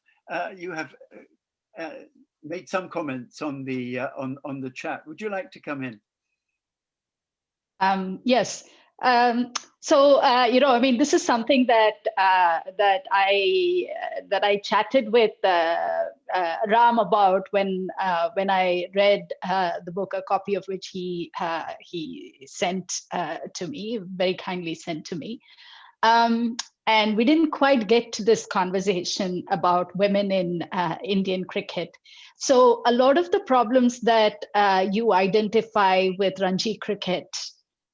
A: made some comments on the chat. Would you like to come in?
D: Yes. So I mean, this is something that I chatted with Ram about when I read the book, a copy of which he sent to me, very kindly sent to me. And we didn't quite get to this conversation about women in Indian cricket. So a lot of the problems that you identify with Ranji cricket,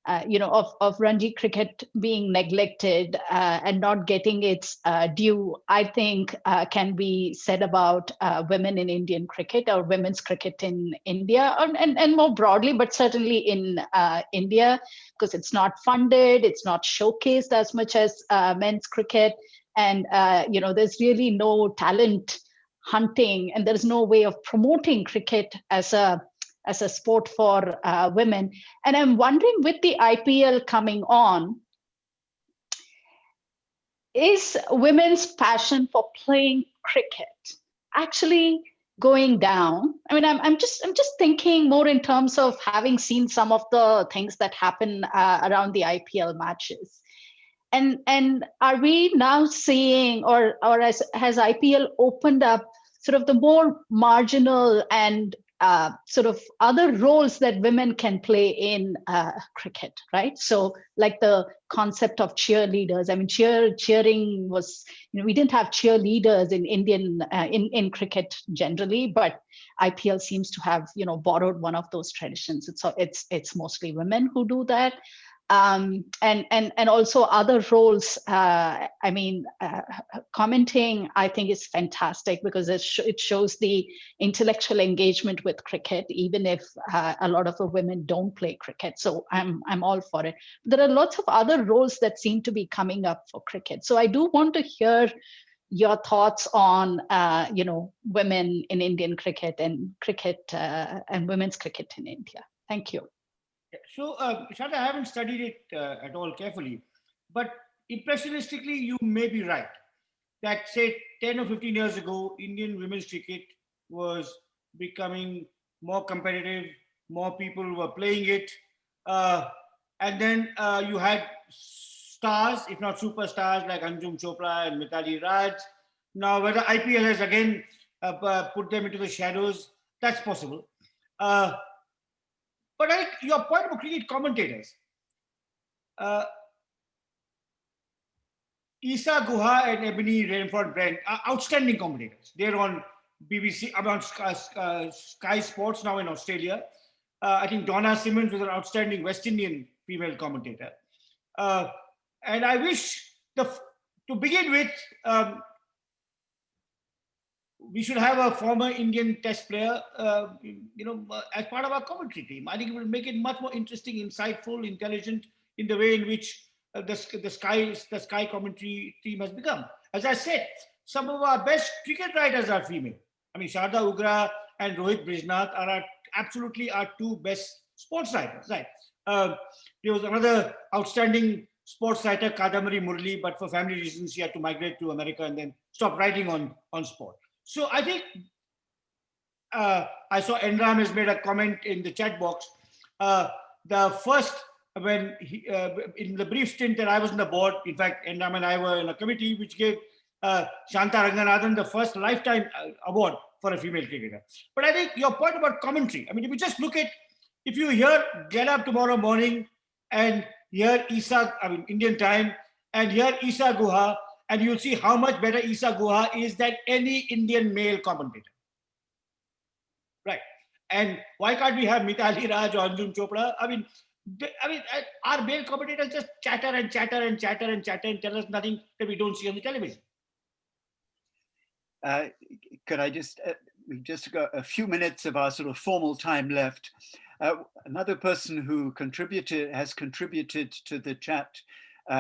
D: of Ranji cricket being neglected and not getting its due, I think can be said about women in Indian cricket or women's cricket in India, and more broadly, but certainly in India, because it's not funded, it's not showcased as much as men's cricket, and there's really no talent hunting, and there's no way of promoting cricket as a sport for women. And I'm wondering, with the IPL coming on, is women's passion for playing cricket actually going down? I mean, I'm just thinking more in terms of having seen some of the things that happen around the IPL matches. And are we now seeing, or has IPL opened up sort of the more marginal and sort of other roles that women can play in cricket, right? So like the concept of cheerleaders. I mean, cheering was, we didn't have cheerleaders in Indian in cricket generally, but IPL seems to have, borrowed one of those traditions. It's mostly women who do that. And also other roles. Commenting, I think, is fantastic because it shows the intellectual engagement with cricket, even if a lot of the women don't play cricket. So I'm all for it. There are lots of other roles that seem to be coming up for cricket. So I do want to hear your thoughts on women in Indian cricket and women's cricket in India. Thank you.
C: So, Shada, I haven't studied it at all carefully, but impressionistically, you may be right that, say, 10 or 15 years ago, Indian women's cricket was becoming more competitive, more people were playing it. And then you had stars, if not superstars, like Anjum Chopra and Mithali Raj. Now, whether IPL has again put them into the shadows, that's possible. But your point about cricket commentators, Isa Guha and Ebony Rainford Brent are outstanding commentators. They're on BBC, on Sky Sports now in Australia. I think Donna Simmons was an outstanding West Indian female commentator. And I wish, to begin with, we should have a former Indian Test player, as part of our commentary team. I think it will make it much more interesting, insightful, intelligent in the way in which the Sky commentary team has become. As I said, some of our best cricket writers are female. I mean, Sharda Ugra and Rohit Brijnath are absolutely our two best sports writers. Right? There was another outstanding sports writer, Kanta Murali, but for family reasons, she had to migrate to America and then stop writing on sport. So I think I saw Enram has made a comment in the chat box. The first, when in the brief stint that I was on the board, in fact, Enram and I were in a committee which gave Shanta Ranganathan the first lifetime award for a female cricketer. But I think your point about commentary, I mean, if you just look at, if you get up tomorrow morning and hear Indian time, and hear Isa Guha, and you'll see how much better Isa Guha is than any Indian male commentator. Right. And why can't we have Mithali Raj or Anjum Chopra? I mean, our male commentators just chatter and chatter and chatter and chatter and tell us nothing that we don't see on the television.
A: Could I just, we've just got a few minutes of our sort of formal time left. Another person who has contributed to the chat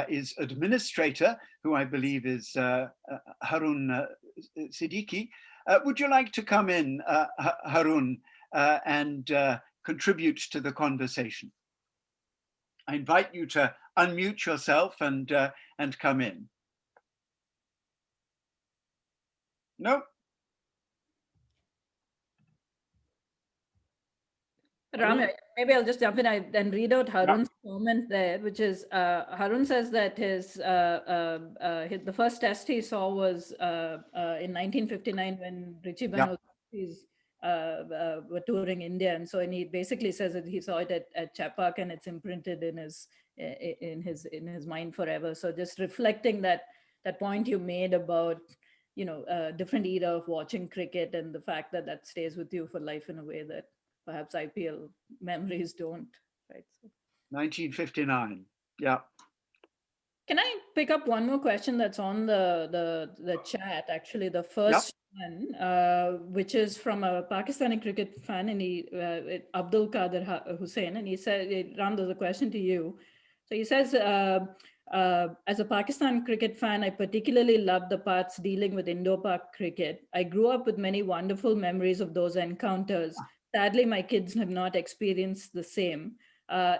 A: is administrator, who I believe is Harun Siddiqui. Would you like to come in, Harun, and contribute to the conversation? I invite you to unmute yourself and come in. No?
B: Ram, maybe I'll just jump in and read out Harun's comment there, which is Harun says that the first test he saw was in 1959 when Richie Benaud were touring India, and so he basically says that he saw it at Chapak and it's imprinted in his mind forever. So just reflecting that point you made about different era of watching cricket and the fact that stays with you for life in a way that perhaps IPL memories don't, right? So.
A: 1959, yeah.
B: Can I pick up one more question that's on the chat? Actually, the first one, which is from a Pakistani cricket fan, and Abdul Qadir Hussain, and he said, Ram, there's a question to you. So he says, as a Pakistan cricket fan, I particularly love the parts dealing with Indo-Pak cricket. I grew up with many wonderful memories of those encounters. Sadly, my kids have not experienced the same.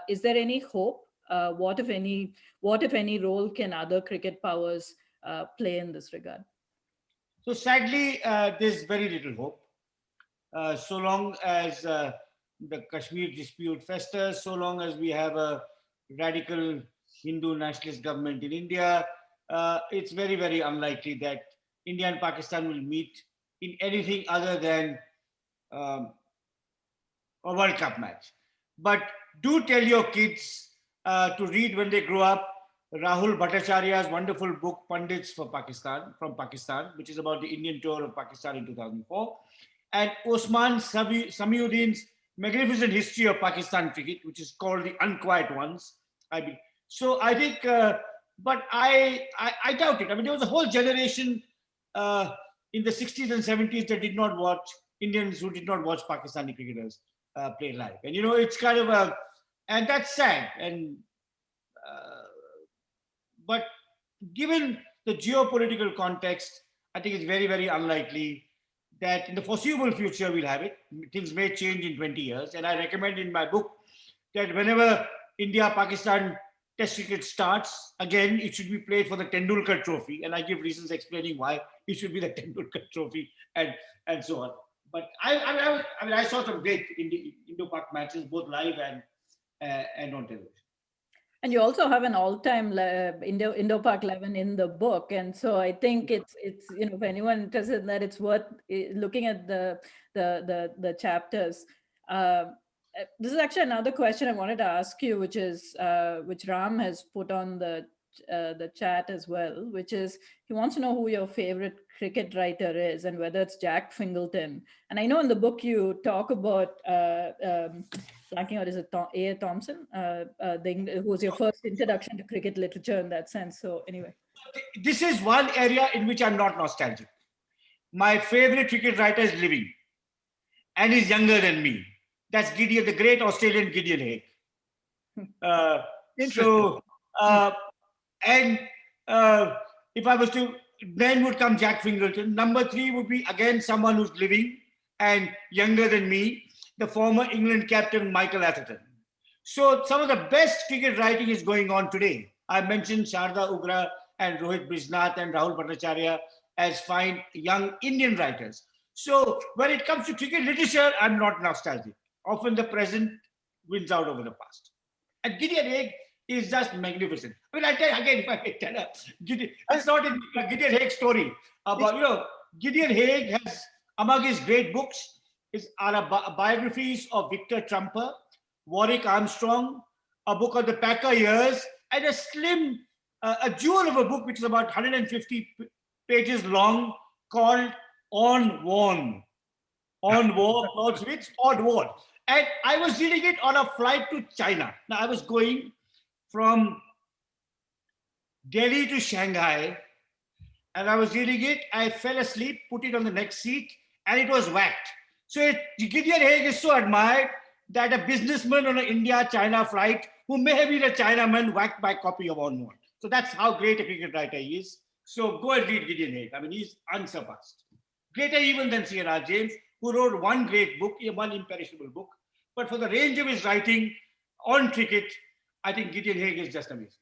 B: Is there any hope? What, if any role can other cricket powers play in this regard?
C: So sadly, there's very little hope. So long as the Kashmir dispute festers, so long as we have a radical Hindu nationalist government in India, it's very, very unlikely that India and Pakistan will meet in anything other than a World Cup match. But do tell your kids to read when they grow up Rahul Bhattacharya's wonderful book, Pundits for Pakistan, from Pakistan, which is about the Indian tour of Pakistan in 2004, and Osman Samiuddin's magnificent history of Pakistan cricket, which is called The Unquiet Ones. So I think, but I doubt it. I mean, there was a whole generation in the 60s and 70s that did not watch, Indians who did not watch Pakistani cricketers play live. And, you know, it's kind of and that's sad. And, but given the geopolitical context, I think it's very, very unlikely that in the foreseeable future we'll have it. Things may change in 20 years. And I recommend in my book that whenever India-Pakistan Test cricket starts, again, it should be played for the Tendulkar Trophy. And I give reasons explaining why it should be the Tendulkar Trophy and so on. But I saw some great Indo-Pak matches, both live and on television.
B: And you also have an all-time Indo-Pak 11 in the book, and so I think it's you know, if anyone interested in that, it's worth looking at the chapters. This is actually another question I wanted to ask you, which is which Ram has put on the chat as well, which is he wants to know who your favorite cricket writer is and whether it's Jack Fingleton. And I know in the book you talk about blanking out, is it A. Thompson, who was your first introduction to cricket literature in that sense. So anyway.
C: This is one area in which I'm not nostalgic. My favorite cricket writer is living and is younger than me. That's Gideon, the great Australian Gideon Haigh. If I was to, then would come Jack Fingleton. Number 3 would be again someone who's living and younger than me, the former England captain Michael Atherton. So some of the best cricket writing is going on today. I mentioned Sharda Ugra and Rohit Brijnath and Rahul Bhattacharya as fine young Indian writers. So when it comes to cricket literature, I'm not nostalgic. Often the present wins out over the past. And Gideon Haigh is just magnificent. I mean, I tell again, if I may tell her, it's not in Gideon Haigh story about, you know, Gideon Haigh has, among his great books, are biographies of Victor Trumper, Warwick Armstrong, a book on the Packer years, and a slim, a jewel of a book which is about 150 pages long, called On War. On War, Clausewitz, On War. And I was reading it on a flight to China. Now, I was going from Delhi to Shanghai, and I was reading it. I fell asleep, put it on the next seat, and it was whacked. So Gideon Haigh is so admired that a businessman on an India-China flight, who may have been a Chinaman, whacked by a copy of On War. So that's how great a cricket writer he is. So go and read Gideon Haigh. I mean, he's unsurpassed. Greater even than C.N.R. James, who wrote one great book, one imperishable book. But for the range of his writing on cricket, I think Gideon Haigh is just amazing.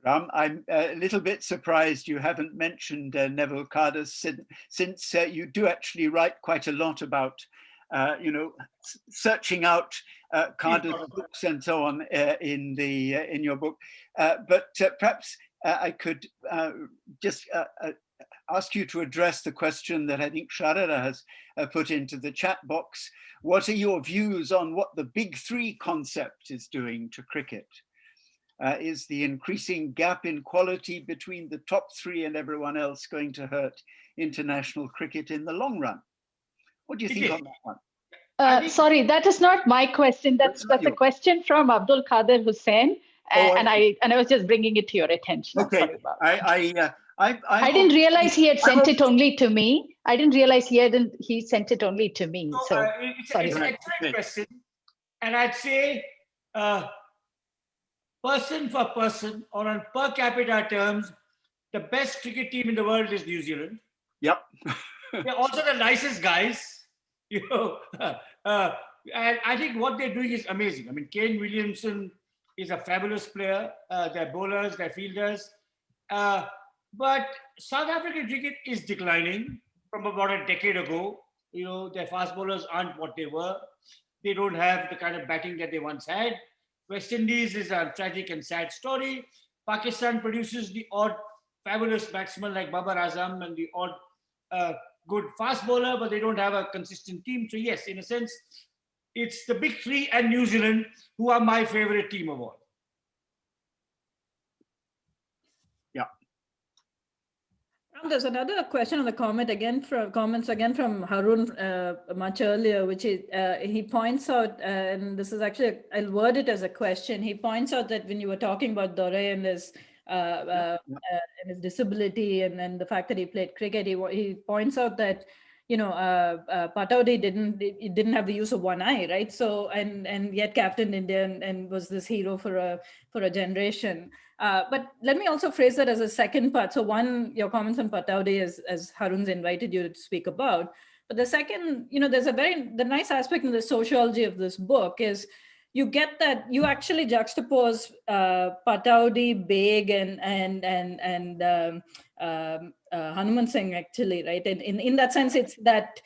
A: Ram, I'm a little bit surprised you haven't mentioned Neville Cardus, since you do actually write quite a lot about, you know, searching out Cardus books and so on in your book. But perhaps I could just ask you to address the question that I think Sharada has put into the chat box. What are your views on what the big 3 concept is doing to cricket? Is the increasing gap in quality between the top 3 and everyone else going to hurt international cricket in the long run? What do you think on that one?
D: Sorry, that is not my question. That's a question from Abdul Qadir Hussain, and I was just bringing it to your attention.
A: Okay,
D: sorry about that.
A: I
D: didn't realize he had sent it only to me. I didn't realize he sent it only to me. So
C: it's an excellent question, and I'd say person for person or on per capita terms, the best cricket team in the world is New Zealand.
A: Yep.
C: They're also the nicest guys, you know. And I think what they're doing is amazing. I mean, Kane Williamson is a fabulous player. Their bowlers, their fielders. But South African cricket is declining from about a decade ago. You know, their fast bowlers aren't what they were. They don't have the kind of batting that they once had. West Indies is a tragic and sad story. Pakistan produces the odd fabulous batsman like Babar Azam and the odd good fast bowler, but they don't have a consistent team. So yes, in a sense, it's the big three and New Zealand, who are my favorite team of all.
B: There's another question on the comments again from Harun much earlier, which is he points out, and this is actually, I'll word it as a question. He points out that when you were talking about Dore and his disability and the fact that he played cricket, he points out that, you know, Pataudi didn't have the use of one eye, right? So and yet captained India and was this hero for a generation. But let me also phrase that as a second part. So one, your comments on Pataudi, as Harun's invited you to speak about. But the second, you know, there's the nice aspect in the sociology of this book is you get that you actually juxtapose Pataudi, Beg, and Hanuman Singh actually, right? And in that sense, it's that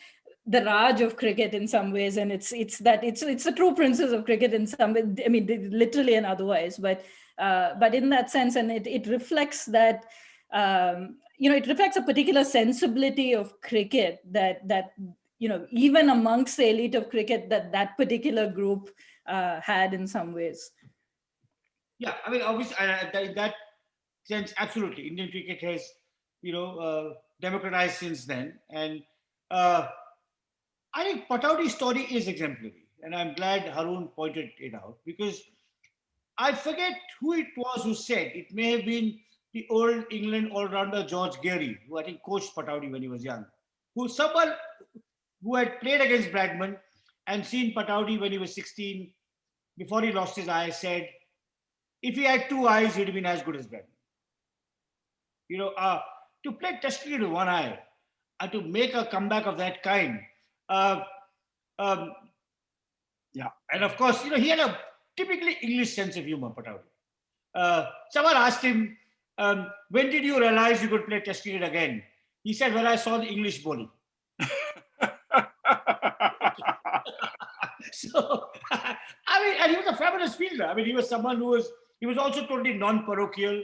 B: the Raj of cricket in some ways, and it's the true princess of cricket in some way. I mean, literally and otherwise, but in that sense, and it reflects that, you know, it reflects a particular sensibility of cricket that you know, even amongst the elite of cricket, that particular group had in some ways.
C: Yeah, I mean, obviously, in that sense, absolutely, Indian cricket has, you know, democratized since then, and I think Pataudi's story is exemplary, and I'm glad Harun pointed it out, because I forget who it was who said, it may have been the old England all-rounder George Geary, who I think coached Pataudi when he was young, someone who had played against Bradman and seen Pataudi when he was 16, before he lost his eye, said, if he had two eyes, he'd have been as good as Bradman. You know, to play Test cricket with one eye and to make a comeback of that kind. Yeah, and of course, you know, he had a typically English sense of humor, Pataudi. Someone asked him, when did you realize you could play Test cricket again? He said, when I saw the English bowling. So, I mean, and he was a fabulous fielder. I mean, he was someone he was also totally non-parochial.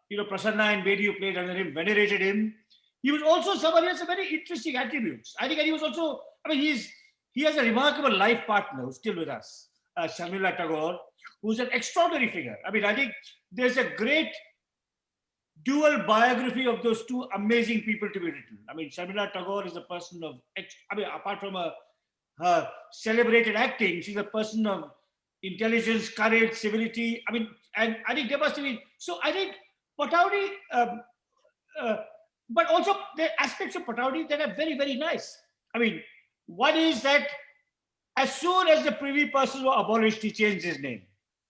C: You know, Prasanna and Bedi, who played under him, venerated him. He was also someone who has some very interesting attributes. I think, and he was also, I mean, he has a remarkable life partner who's still with us, Sharmila Tagore, who's an extraordinary figure. I mean, I think there's a great dual biography of those two amazing people to be written. I mean, Sharmila Tagore is a person of, I mean, apart from her celebrated acting, she's a person of intelligence, courage, civility. I mean, and I think there must have been, so I think Pataudi, but also the aspects of Pataudi that are very, very nice. I mean, one is that as soon as the Privy Purses were abolished, he changed his name.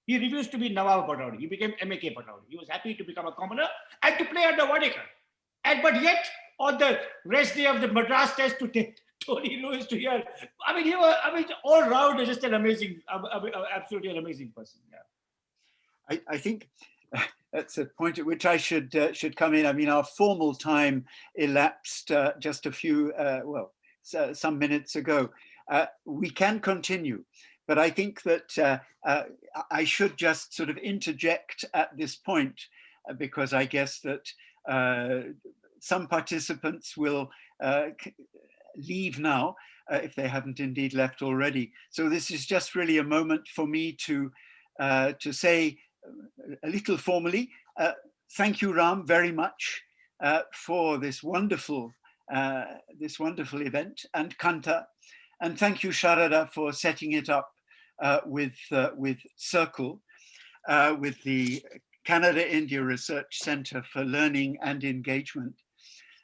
C: He refused to be Nawab Pataudi. He became M.A.K. Pataudi. He was happy to become a commoner and to play under Wadekar. But yet, on the rest day of the Madras Test, to take Tony Lewis to here. I mean, all round, just an amazing, absolutely an amazing person. Yeah.
A: I think that's a point at which I should come in. I mean, our formal time elapsed just a few, some minutes ago. We can continue, but I think that I should just sort of interject at this point, because I guess that some participants will leave now, if they haven't indeed left already. So this is just really a moment for me to say a little formally, thank you, Ram, very much for this wonderful event, and Kanta, and thank you, Sharada, for setting it up with Circle, with the Canada-India Research Centre for Learning and Engagement.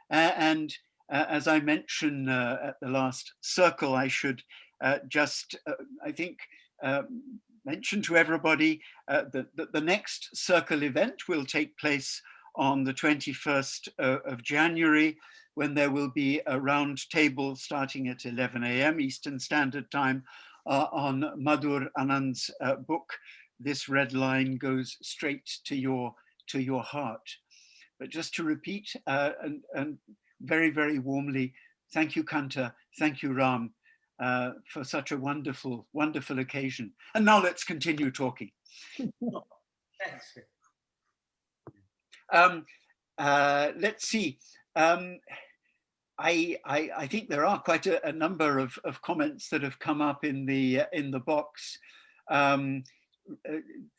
A: And as I mentioned at the last Circle, I should just, I think, mention to everybody that the next Circle event will take place on the 21st of January, when there will be a round table starting at 11 a.m. Eastern Standard Time on Madhur Anand's book, This Red Line Goes Straight to Your Heart. But just to repeat, and very, very warmly, thank you, Kanta, thank you, Ram, for such a wonderful, wonderful occasion. And now let's continue talking.
C: Thanks.
A: Let's see. I think there are quite a number of comments that have come up in the box.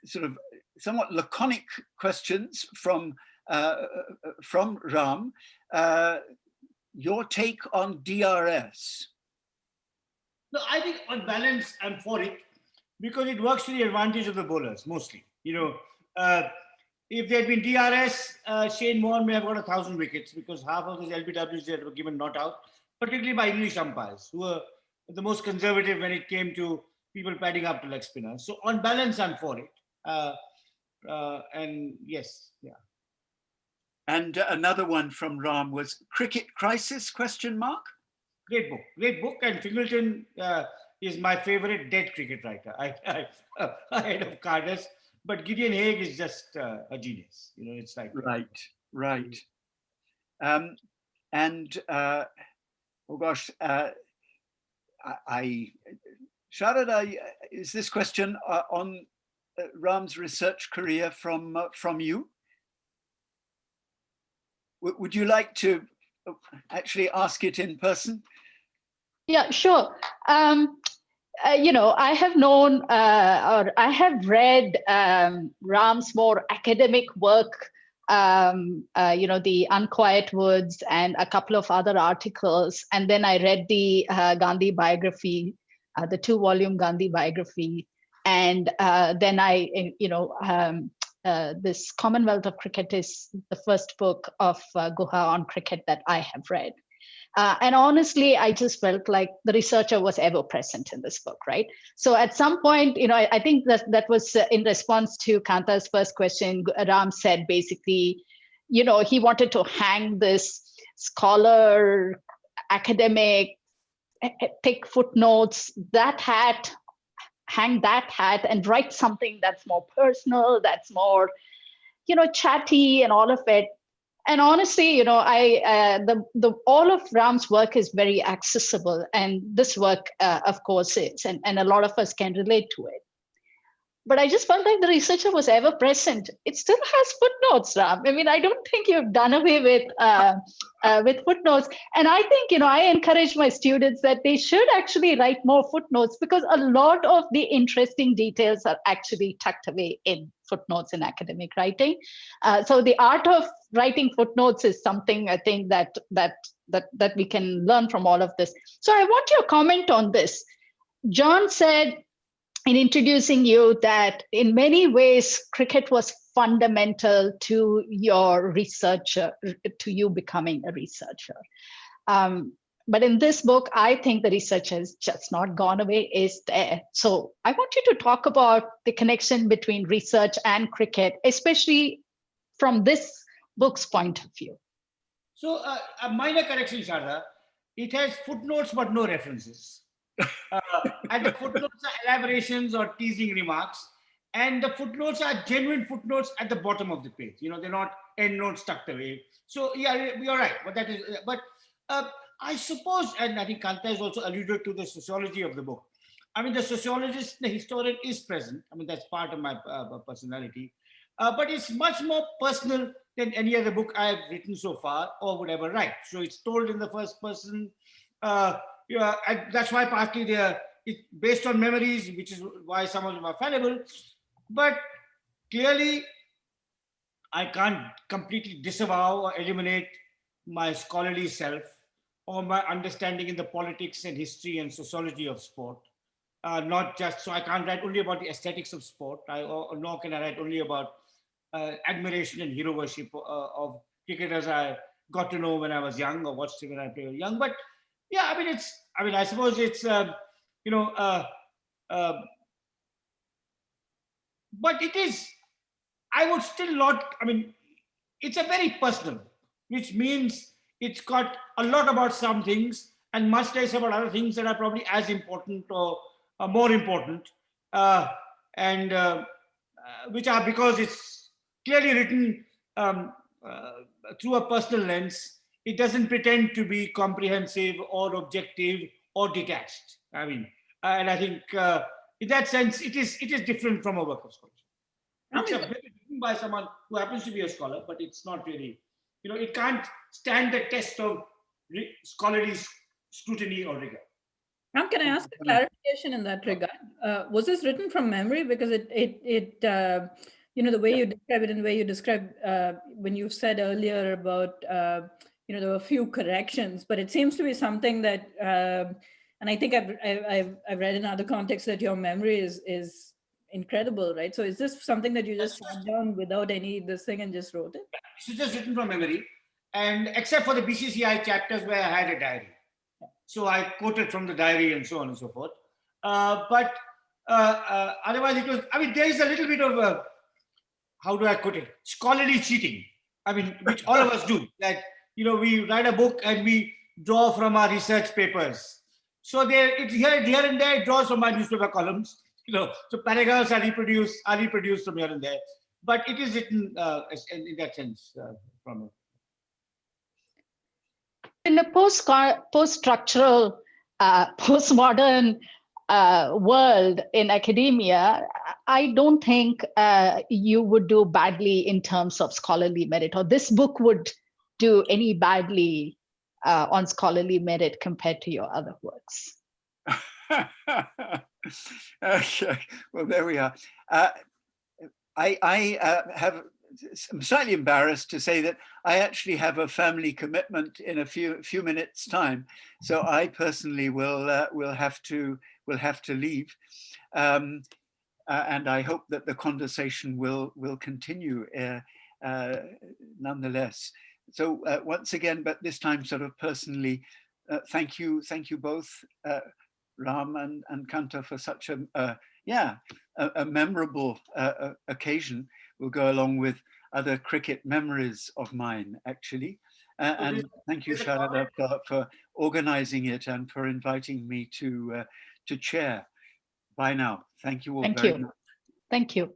A: Sort of somewhat laconic questions from Ram. Your take on DRS?
C: No, I think on balance, I'm for it because it works to the advantage of the bowlers mostly. If there had been DRS, Shane Warne may have got 1,000 wickets because half of his LBWs that were given not out, particularly by English umpires, who were the most conservative when it came to people padding up to leg spinners. So on balance, I'm for it. And yes, yeah.
A: And another one from Ram was Cricket Crisis, question mark?
C: Great book. And Fingleton is my favorite dead cricket writer. Ahead of Cardus. But Gideon Haigh is just a genius. It's like
A: right. Oh gosh, Sharada, is this question on Ram's research career from you? Would you like to actually ask it in person?
D: Yeah, sure. I have known or I have read Ram's more academic work, The Unquiet Woods and a couple of other articles. And then I read the Gandhi biography, the 2-volume Gandhi biography. And then this Commonwealth of Cricket is the first book of Guha on cricket that I have read. And honestly, I just felt like the researcher was ever present in this book, right? So at some point, I think that was in response to Kanta's first question. Ram said basically, he wanted to hang this scholar, academic, take footnotes, hang that hat and write something that's more personal, that's more, chatty and all of it. And honestly, all of Ram's work is very accessible, and this work, of course, is, and a lot of us can relate to it. But I just felt like the researcher was ever present. It still has footnotes, Ram. I mean, I don't think you've done away with footnotes. And I think, I encourage my students that they should actually write more footnotes because a lot of the interesting details are actually tucked away in footnotes in academic writing. So the art of writing footnotes is something I think that we can learn from all of this. So I want your comment on this. John said, in introducing you, that in many ways cricket was fundamental to your researcher, to you becoming a researcher. But in this book, I think the research has just not gone away, is there. So I want you to talk about the connection between research and cricket, especially from this book's point of view.
C: So a minor correction, Sharda. It has footnotes but no references. And the footnotes are elaborations or teasing remarks, and the footnotes are genuine footnotes at the bottom of the page. They're not endnotes tucked away. So yeah, you're right. But I suppose, and I think Kanta has also alluded to the sociology of the book. I mean, the sociologist, the historian is present. I mean, that's part of my personality. But it's much more personal than any other book I've written so far or would ever write. So it's told in the first person. And that's why partly it's based on memories, which is why some of them are fallible. But clearly, I can't completely disavow or eliminate my scholarly self or my understanding in the politics and history and sociology of sport. Not just, so I can't write only about the aesthetics of sport, nor can I write only about admiration and hero worship of cricketers I got to know when I was young or watched when I was young. But yeah, I suppose it's, but it is, I would still not, it's a very personal, which means it's got a lot about some things and much less about other things that are probably as important or more important, which are because it's clearly written through a personal lens. It doesn't pretend to be comprehensive or objective or detached. And I think in that sense, it is different from a work of scholarship. It's written by someone who happens to be a scholar, but it's not really, it can't stand the test of scholarly scrutiny or rigor.
B: Ram, can I ask a clarification in that regard? Was this written from memory? Because you know, the way you describe it and the way you describe when you said earlier about, you know, there were a few corrections, but it seems to be something that, and I think I've read in other contexts that your memory is incredible, right? So is this something that you just sat down without any this thing and just wrote it?
C: This is just written from memory, and except for the BCCI chapters where I had a diary. So I quoted from the diary and so on and so forth. But otherwise it was, I mean, there is a little bit of, how do I put it? Scholarly cheating. I mean, which all of us do. That, you know, we write a book and we draw from our research papers. So it's here and there, it draws from my newspaper columns. You know, so paragraphs are reproduced from here and there. But it is written in that sense from it.
D: In a post-structural, postmodern world in academia, I don't think you would do badly in terms of scholarly merit, or this book would do any badly on scholarly merit compared to your other works.
A: Okay, well, there we are. I'm slightly embarrassed to say that I actually have a family commitment in a few minutes' time, so I personally will have to leave, and I hope that the conversation will continue nonetheless. So once again, but this time sort of personally, thank you both, Ram and Kanta, for such a memorable occasion. Will go along with other cricket memories of mine, actually. And thank you, Sharada, for organizing it and for inviting me to chair. Bye now. Thank you all very much.
D: Thank you.